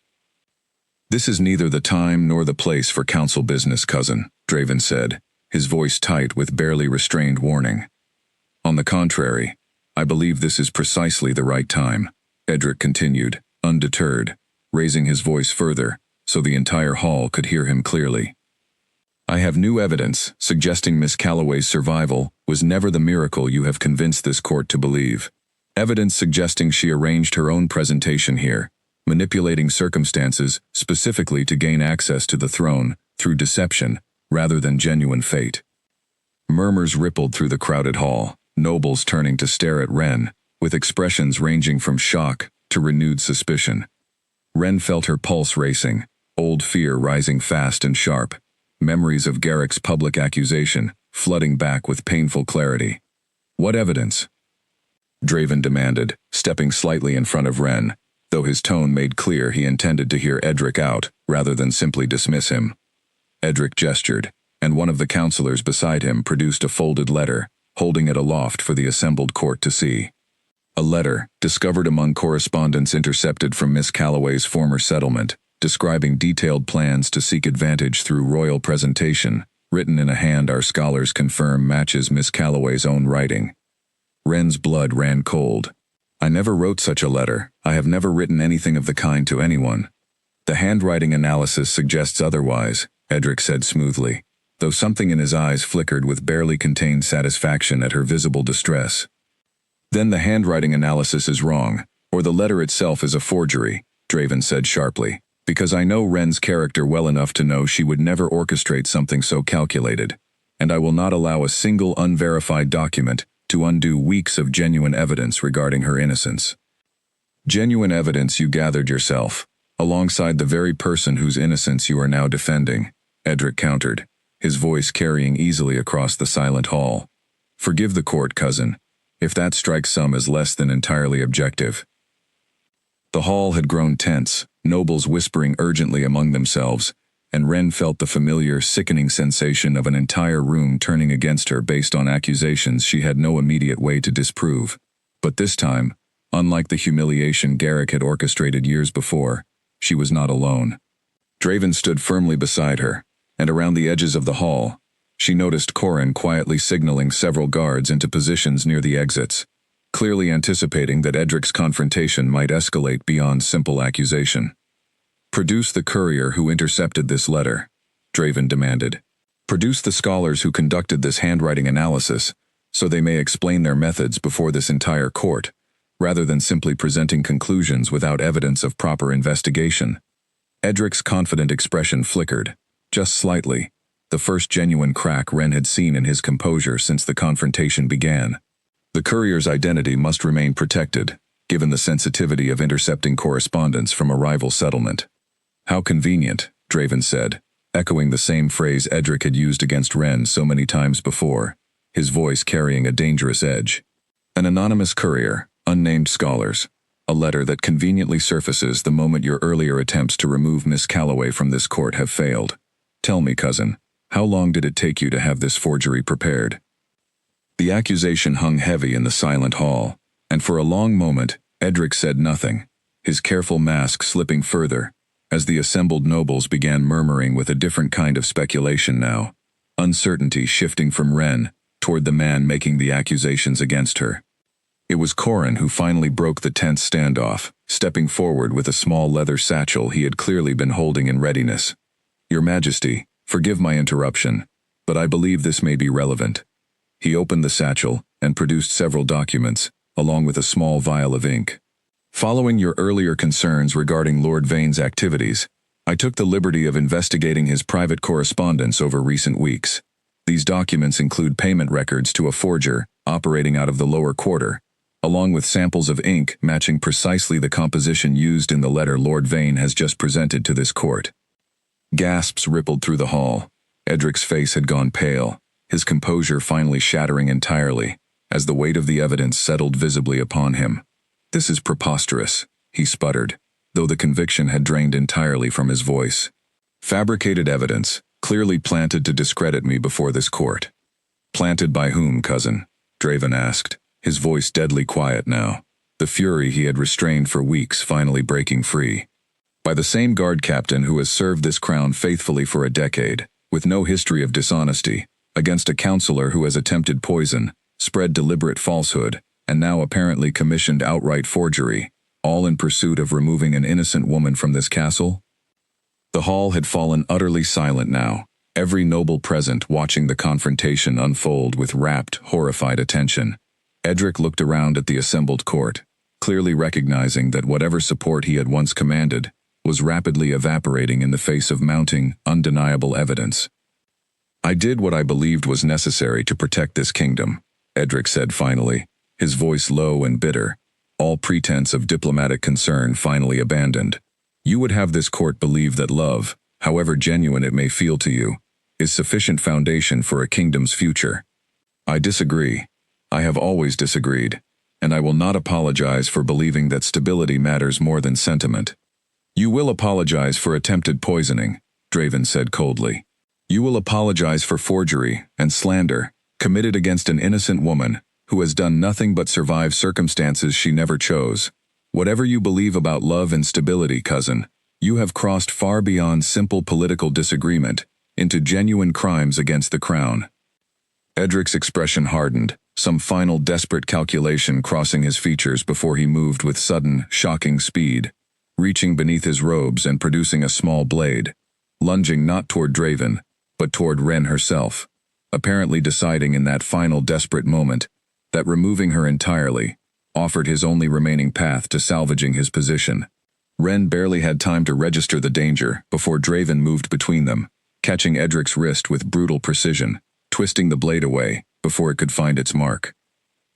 This is neither the time nor the place for council business, cousin, Draven said, his voice tight with barely restrained warning. On the contrary, I believe this is precisely the right time, Edric continued, undeterred, raising his voice further, so the entire hall could hear him clearly. I have new evidence suggesting Miss Calloway's survival was never the miracle you have convinced this court to believe. Evidence suggesting she arranged her own presentation here, manipulating circumstances specifically to gain access to the throne through deception rather than genuine fate. Murmurs rippled through the crowded hall, nobles turning to stare at Ren, with expressions ranging from shock to renewed suspicion. Ren felt her pulse racing, old fear rising fast and sharp, memories of Garrick's public accusation flooding back with painful clarity. What evidence? Draven demanded, stepping slightly in front of Ren, though his tone made clear he intended to hear Edric out rather than simply dismiss him. Edric gestured, and one of the counselors beside him produced a folded letter, holding it aloft for the assembled court to see. A letter, discovered among correspondence intercepted from Miss Calloway's former settlement, describing detailed plans to seek advantage through royal presentation, written in a hand our scholars confirm matches Miss Calloway's own writing. Ren's blood ran cold. I never wrote such a letter. I have never written anything of the kind to anyone. The handwriting analysis suggests otherwise, Edric said smoothly, though something in his eyes flickered with barely contained satisfaction at her visible distress. Then the handwriting analysis is wrong, or the letter itself is a forgery, Draven said sharply, because I know Wren's character well enough to know she would never orchestrate something so calculated, and I will not allow a single unverified document to undo weeks of genuine evidence regarding her innocence. Genuine evidence you gathered yourself, alongside the very person whose innocence you are now defending, Edric countered, his voice carrying easily across the silent hall. Forgive the court, cousin, if that strikes some as less than entirely objective. The hall had grown tense, nobles whispering urgently among themselves, and Wren felt the familiar, sickening sensation of an entire room turning against her based on accusations she had no immediate way to disprove. But this time, unlike the humiliation Garrick had orchestrated years before, she was not alone. Draven stood firmly beside her, and around the edges of the hall, she noticed Corrin quietly signaling several guards into positions near the exits, clearly anticipating that Edric's confrontation might escalate beyond simple accusation. Produce the courier who intercepted this letter, Draven demanded. Produce the scholars who conducted this handwriting analysis, so they may explain their methods before this entire court, rather than simply presenting conclusions without evidence of proper investigation. Edric's confident expression flickered, just slightly, the first genuine crack Wren had seen in his composure since the confrontation began. The courier's identity must remain protected, given the sensitivity of intercepting correspondence from a rival settlement. How convenient, Draven said, echoing the same phrase Edric had used against Wren so many times before, his voice carrying a dangerous edge. An anonymous courier, unnamed scholars, a letter that conveniently surfaces the moment your earlier attempts to remove Miss Calloway from this court have failed. Tell me, cousin, how long did it take you to have this forgery prepared? The accusation hung heavy in the silent hall, and for a long moment, Edric said nothing, his careful mask slipping further, as the assembled nobles began murmuring with a different kind of speculation now, uncertainty shifting from Wren toward the man making the accusations against her. It was Corrin who finally broke the tense standoff, stepping forward with a small leather satchel he had clearly been holding in readiness. Your Majesty, forgive my interruption, but I believe this may be relevant. He opened the satchel and produced several documents, along with a small vial of ink. Following your earlier concerns regarding Lord Vane's activities, I took the liberty of investigating his private correspondence over recent weeks. These documents include payment records to a forger operating out of the lower quarter, along with samples of ink matching precisely the composition used in the letter Lord Vane has just presented to this court. Gasps rippled through the hall. Edric's face had gone pale, his composure finally shattering entirely, as the weight of the evidence settled visibly upon him. This is preposterous, he sputtered, though the conviction had drained entirely from his voice. Fabricated evidence, clearly planted to discredit me before this court. Planted by whom, cousin? Draven asked, his voice deadly quiet now, the fury he had restrained for weeks finally breaking free. By the same guard captain who has served this crown faithfully for a decade, with no history of dishonesty, against a counselor who has attempted poison, spread deliberate falsehood, and now apparently commissioned outright forgery, all in pursuit of removing an innocent woman from this castle? The hall had fallen utterly silent now, every noble present watching the confrontation unfold with rapt, horrified attention. Edric looked around at the assembled court, clearly recognizing that whatever support he had once commanded was rapidly evaporating in the face of mounting, undeniable evidence. I did what I believed was necessary to protect this kingdom, Edric said finally, his voice low and bitter, all pretense of diplomatic concern finally abandoned. You would have this court believe that love, however genuine it may feel to you, is sufficient foundation for a kingdom's future. I disagree. I have always disagreed, and I will not apologize for believing that stability matters more than sentiment. You will apologize for attempted poisoning, Draven said coldly. You will apologize for forgery and slander committed against an innocent woman who has done nothing but survive circumstances she never chose. Whatever you believe about love and stability, cousin, you have crossed far beyond simple political disagreement into genuine crimes against the crown. Edric's expression hardened, some final desperate calculation crossing his features before he moved with sudden, shocking speed. reaching beneath his robes and producing a small blade, lunging not toward Draven, but toward Ren herself, apparently deciding in that final desperate moment that removing her entirely offered his only remaining path to salvaging his position. Ren barely had time to register the danger before Draven moved between them, catching Edric's wrist with brutal precision, twisting the blade away before it could find its mark.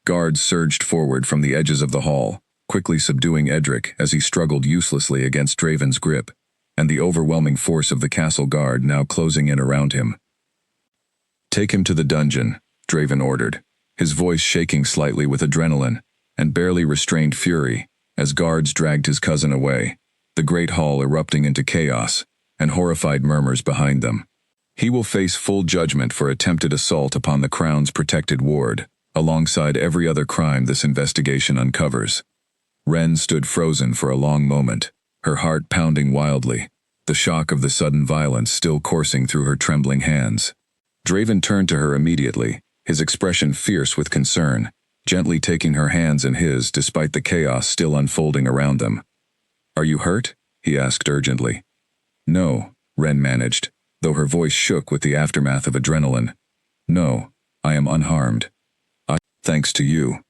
Guards surged forward from the edges of the hall, quickly subduing Edric as he struggled uselessly against Draven's grip, and the overwhelming force of the castle guard now closing in around him. "Take him to the dungeon," Draven ordered, his voice shaking slightly with adrenaline and barely restrained fury as guards dragged his cousin away, the great hall erupting into chaos and horrified murmurs behind them. "He will face full judgment for attempted assault upon the Crown's protected ward, alongside every other crime this investigation uncovers." Ren stood frozen for a long moment, her heart pounding wildly, the shock of the sudden violence still coursing through her trembling hands. Draven turned to her immediately, his expression fierce with concern, gently taking her hands in his despite the chaos still unfolding around them. "Are you hurt?" he asked urgently. "No," Ren managed, though her voice shook with the aftermath of adrenaline. "No, I am unharmed. Thanks to you."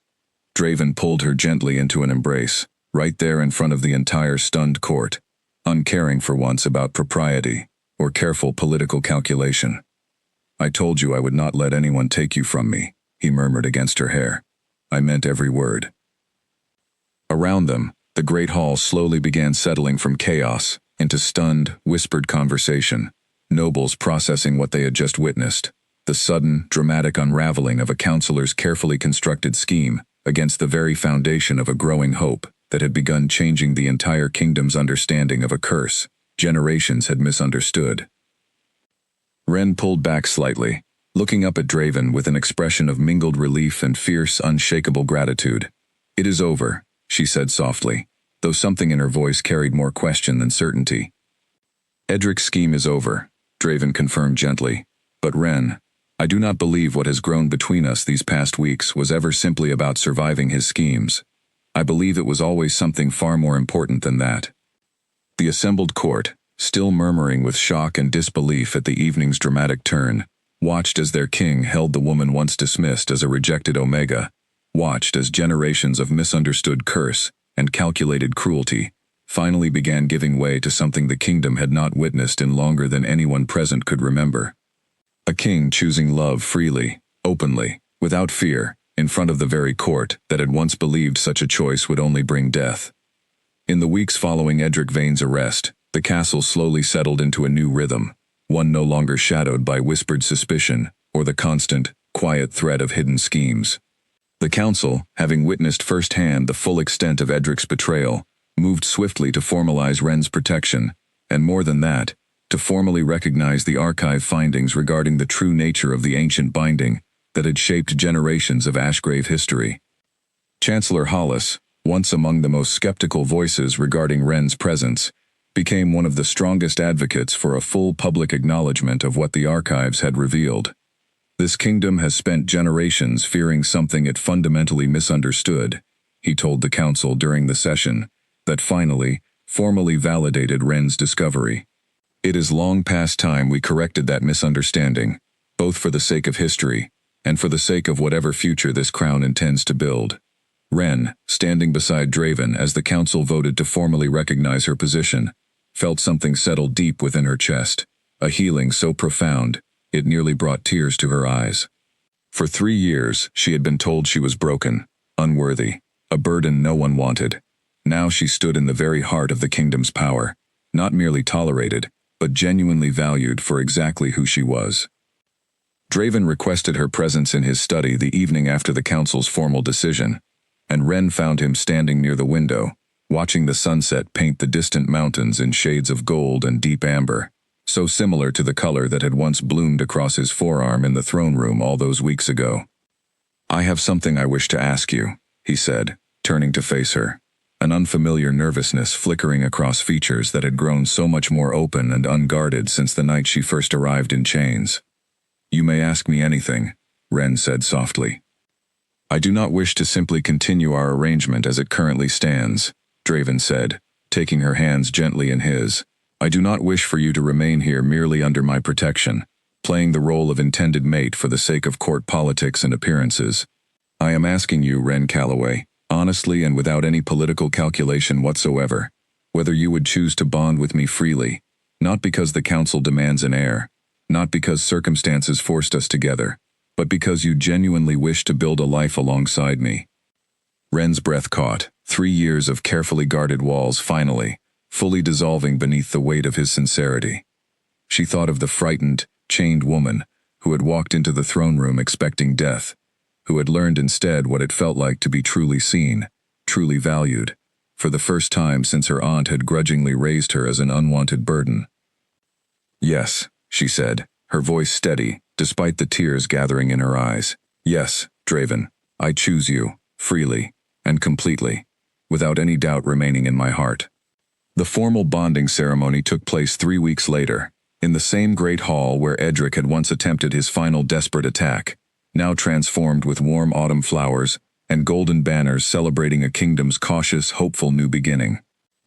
Draven pulled her gently into an embrace, right there in front of the entire stunned court, uncaring for once about propriety or careful political calculation. "I told you I would not let anyone take you from me," he murmured against her hair. "I meant every word." Around them, the great hall slowly began settling from chaos into stunned, whispered conversation, nobles processing what they had just witnessed, the sudden, dramatic unraveling of a counselor's carefully constructed scheme against the very foundation of a growing hope that had begun changing the entire kingdom's understanding of a curse generations had misunderstood. Ren pulled back slightly, looking up at Draven with an expression of mingled relief and fierce, unshakable gratitude. "It is over," she said softly, though something in her voice carried more question than certainty. "Edric's scheme is over," Draven confirmed gently, "but Ren, I do not believe what has grown between us these past weeks was ever simply about surviving his schemes. I believe it was always something far more important than that." The assembled court, still murmuring with shock and disbelief at the evening's dramatic turn, watched as their king held the woman once dismissed as a rejected Omega, watched as generations of misunderstood curse and calculated cruelty finally began giving way to something the kingdom had not witnessed in longer than anyone present could remember. A king choosing love freely, openly, without fear, in front of the very court that had once believed such a choice would only bring death. In the weeks following Edric Vane's arrest, the castle slowly settled into a new rhythm, one no longer shadowed by whispered suspicion or the constant, quiet threat of hidden schemes. The council, having witnessed firsthand the full extent of Edric's betrayal, moved swiftly to formalize Ren's protection, and more than that, to formally recognize the archive findings regarding the true nature of the ancient binding that had shaped generations of Ashgrave history. Chancellor Hollis, once among the most skeptical voices regarding Ren's presence, became one of the strongest advocates for a full public acknowledgement of what the archives had revealed. "This kingdom has spent generations fearing something it fundamentally misunderstood," he told the council during the session, that finally, formally validated Ren's discovery. "It is long past time we corrected that misunderstanding, both for the sake of history and for the sake of whatever future this crown intends to build." Ren, standing beside Draven as the council voted to formally recognize her position, felt something settle deep within her chest, a healing so profound it nearly brought tears to her eyes. For 3 years, she had been told she was broken, unworthy, a burden no one wanted. Now she stood in the very heart of the kingdom's power, not merely tolerated, but genuinely valued for exactly who she was. Draven requested her presence in his study the evening after the council's formal decision, and Ren found him standing near the window, watching the sunset paint the distant mountains in shades of gold and deep amber, so similar to the color that had once bloomed across his forearm in the throne room all those weeks ago. "I have something I wish to ask you," he said, turning to face her, an unfamiliar nervousness flickering across features that had grown so much more open and unguarded since the night she first arrived in chains. "You may ask me anything," Ren said softly. "I do not wish to simply continue our arrangement as it currently stands," Draven said, taking her hands gently in his. I do not wish for you to remain here merely under my protection, playing the role of intended mate for the sake of court politics and appearances. I am asking you, Wren Calloway, honestly and without any political calculation whatsoever, whether you would choose to bond with me freely, not because the council demands an heir, not because circumstances forced us together, but because you genuinely wish to build a life alongside me. Wren's breath caught, 3 years of carefully guarded walls finally, fully dissolving beneath the weight of his sincerity. She thought of the frightened, chained woman who had walked into the throne room expecting death, who had learned instead what it felt like to be truly seen, truly valued, for the first time since her aunt had grudgingly raised her as an unwanted burden. Yes, she said, her voice steady, despite the tears gathering in her eyes. Yes, Draven, I choose you, freely, and completely, without any doubt remaining in my heart. The formal bonding ceremony took place 3 weeks later, in the same great hall where Edric had once attempted his final desperate attack, now transformed with warm autumn flowers and golden banners celebrating a kingdom's cautious, hopeful new beginning.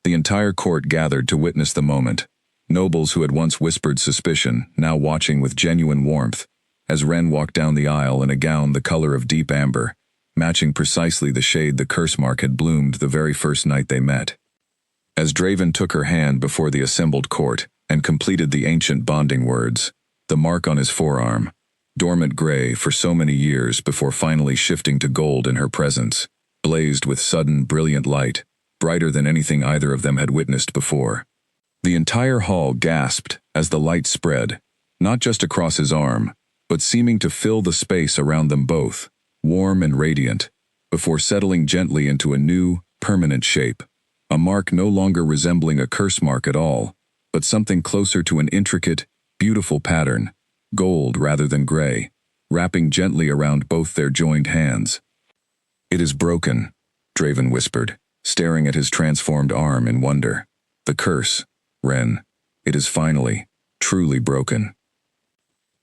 The entire court gathered to witness the moment, nobles who had once whispered suspicion, now watching with genuine warmth, as Wren walked down the aisle in a gown the color of deep amber, matching precisely the shade the curse mark had bloomed the very first night they met. As Draven took her hand before the assembled court and completed the ancient bonding words, the mark on his forearm, dormant gray for so many years before finally shifting to gold in her presence, blazed with sudden, brilliant light, brighter than anything either of them had witnessed before. The entire hall gasped as the light spread, not just across his arm, but seeming to fill the space around them both, warm and radiant, before settling gently into a new, permanent shape, a mark no longer resembling a curse mark at all, but something closer to an intricate, beautiful pattern, gold rather than gray, wrapping gently around both their joined hands. It is broken, Draven whispered, staring at his transformed arm in wonder. The curse, Wren, it is finally, truly broken.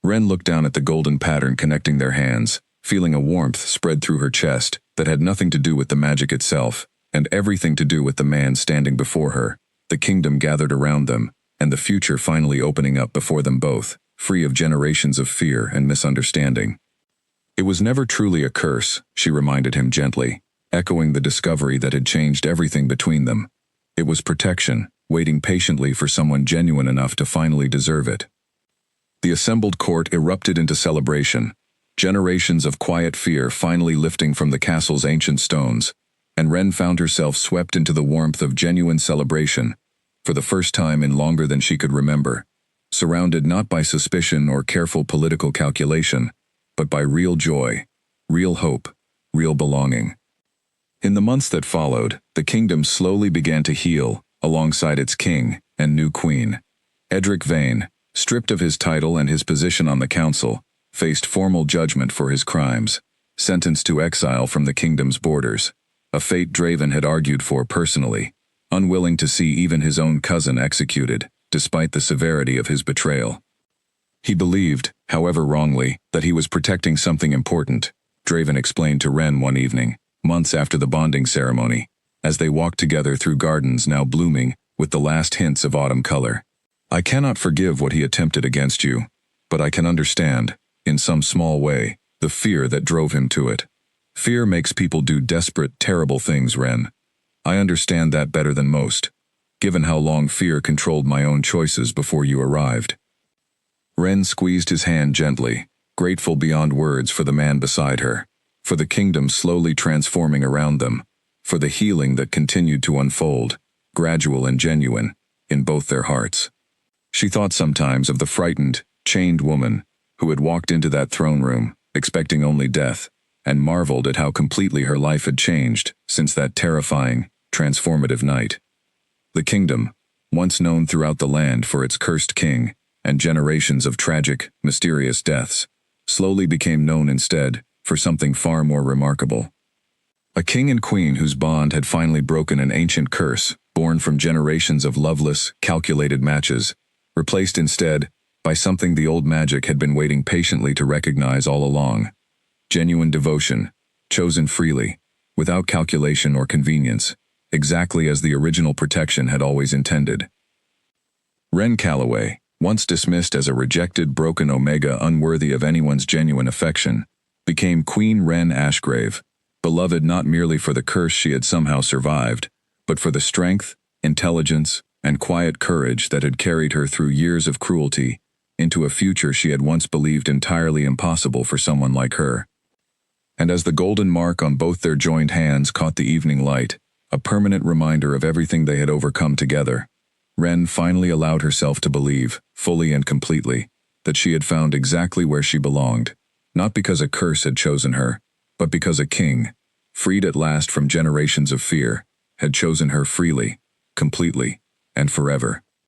Wren looked down at the golden pattern connecting their hands, feeling a warmth spread through her chest that had nothing to do with the magic itself, and everything to do with the man standing before her, the kingdom gathered around them, and the future finally opening up before them both, free of generations of fear and misunderstanding. It was never truly a curse, she reminded him gently, echoing the discovery that had changed everything between them. It was protection, waiting patiently for someone genuine enough to finally deserve it. The assembled court erupted into celebration, generations of quiet fear finally lifting from the castle's ancient stones, and Wren found herself swept into the warmth of genuine celebration, for the first time in longer than she could remember, surrounded not by suspicion or careful political calculation, but by real joy, real hope, real belonging. In the months that followed, the kingdom slowly began to heal, alongside its king and new queen. Edric Vane, stripped of his title and his position on the council, faced formal judgment for his crimes, sentenced to exile from the kingdom's borders, a fate Draven had argued for personally, unwilling to see even his own cousin executed, despite the severity of his betrayal. He believed, however wrongly, that he was protecting something important, Draven explained to Wren one evening, months after the bonding ceremony, as they walked together through gardens now blooming with the last hints of autumn color. I cannot forgive what he attempted against you, but I can understand, in some small way, the fear that drove him to it. Fear makes people do desperate, terrible things, Wren. I understand that better than most, given how long fear controlled my own choices before you arrived. Wren squeezed his hand gently, grateful beyond words for the man beside her, for the kingdom slowly transforming around them, for the healing that continued to unfold, gradual and genuine, in both their hearts. She thought sometimes of the frightened, chained woman who had walked into that throne room, expecting only death, and marveled at how completely her life had changed since that terrifying, transformative night. The kingdom, once known throughout the land for its cursed king and generations of tragic, mysterious deaths, slowly became known instead for something far more remarkable. A king and queen whose bond had finally broken an ancient curse born from generations of loveless, calculated matches, replaced instead by something the old magic had been waiting patiently to recognize all along. Genuine devotion, chosen freely, without calculation or convenience, exactly as the original protection had always intended. Ren Calloway, once dismissed as a rejected broken Omega unworthy of anyone's genuine affection, became Queen Ren Ashgrave, beloved not merely for the curse she had somehow survived, but for the strength, intelligence, and quiet courage that had carried her through years of cruelty into a future she had once believed entirely impossible for someone like her. And as the golden mark on both their joined hands caught the evening light, a permanent reminder of everything they had overcome together, Ren finally allowed herself to believe, fully and completely, that she had found exactly where she belonged, not because a curse had chosen her, but because a king, freed at last from generations of fear, had chosen her freely, completely, and forever.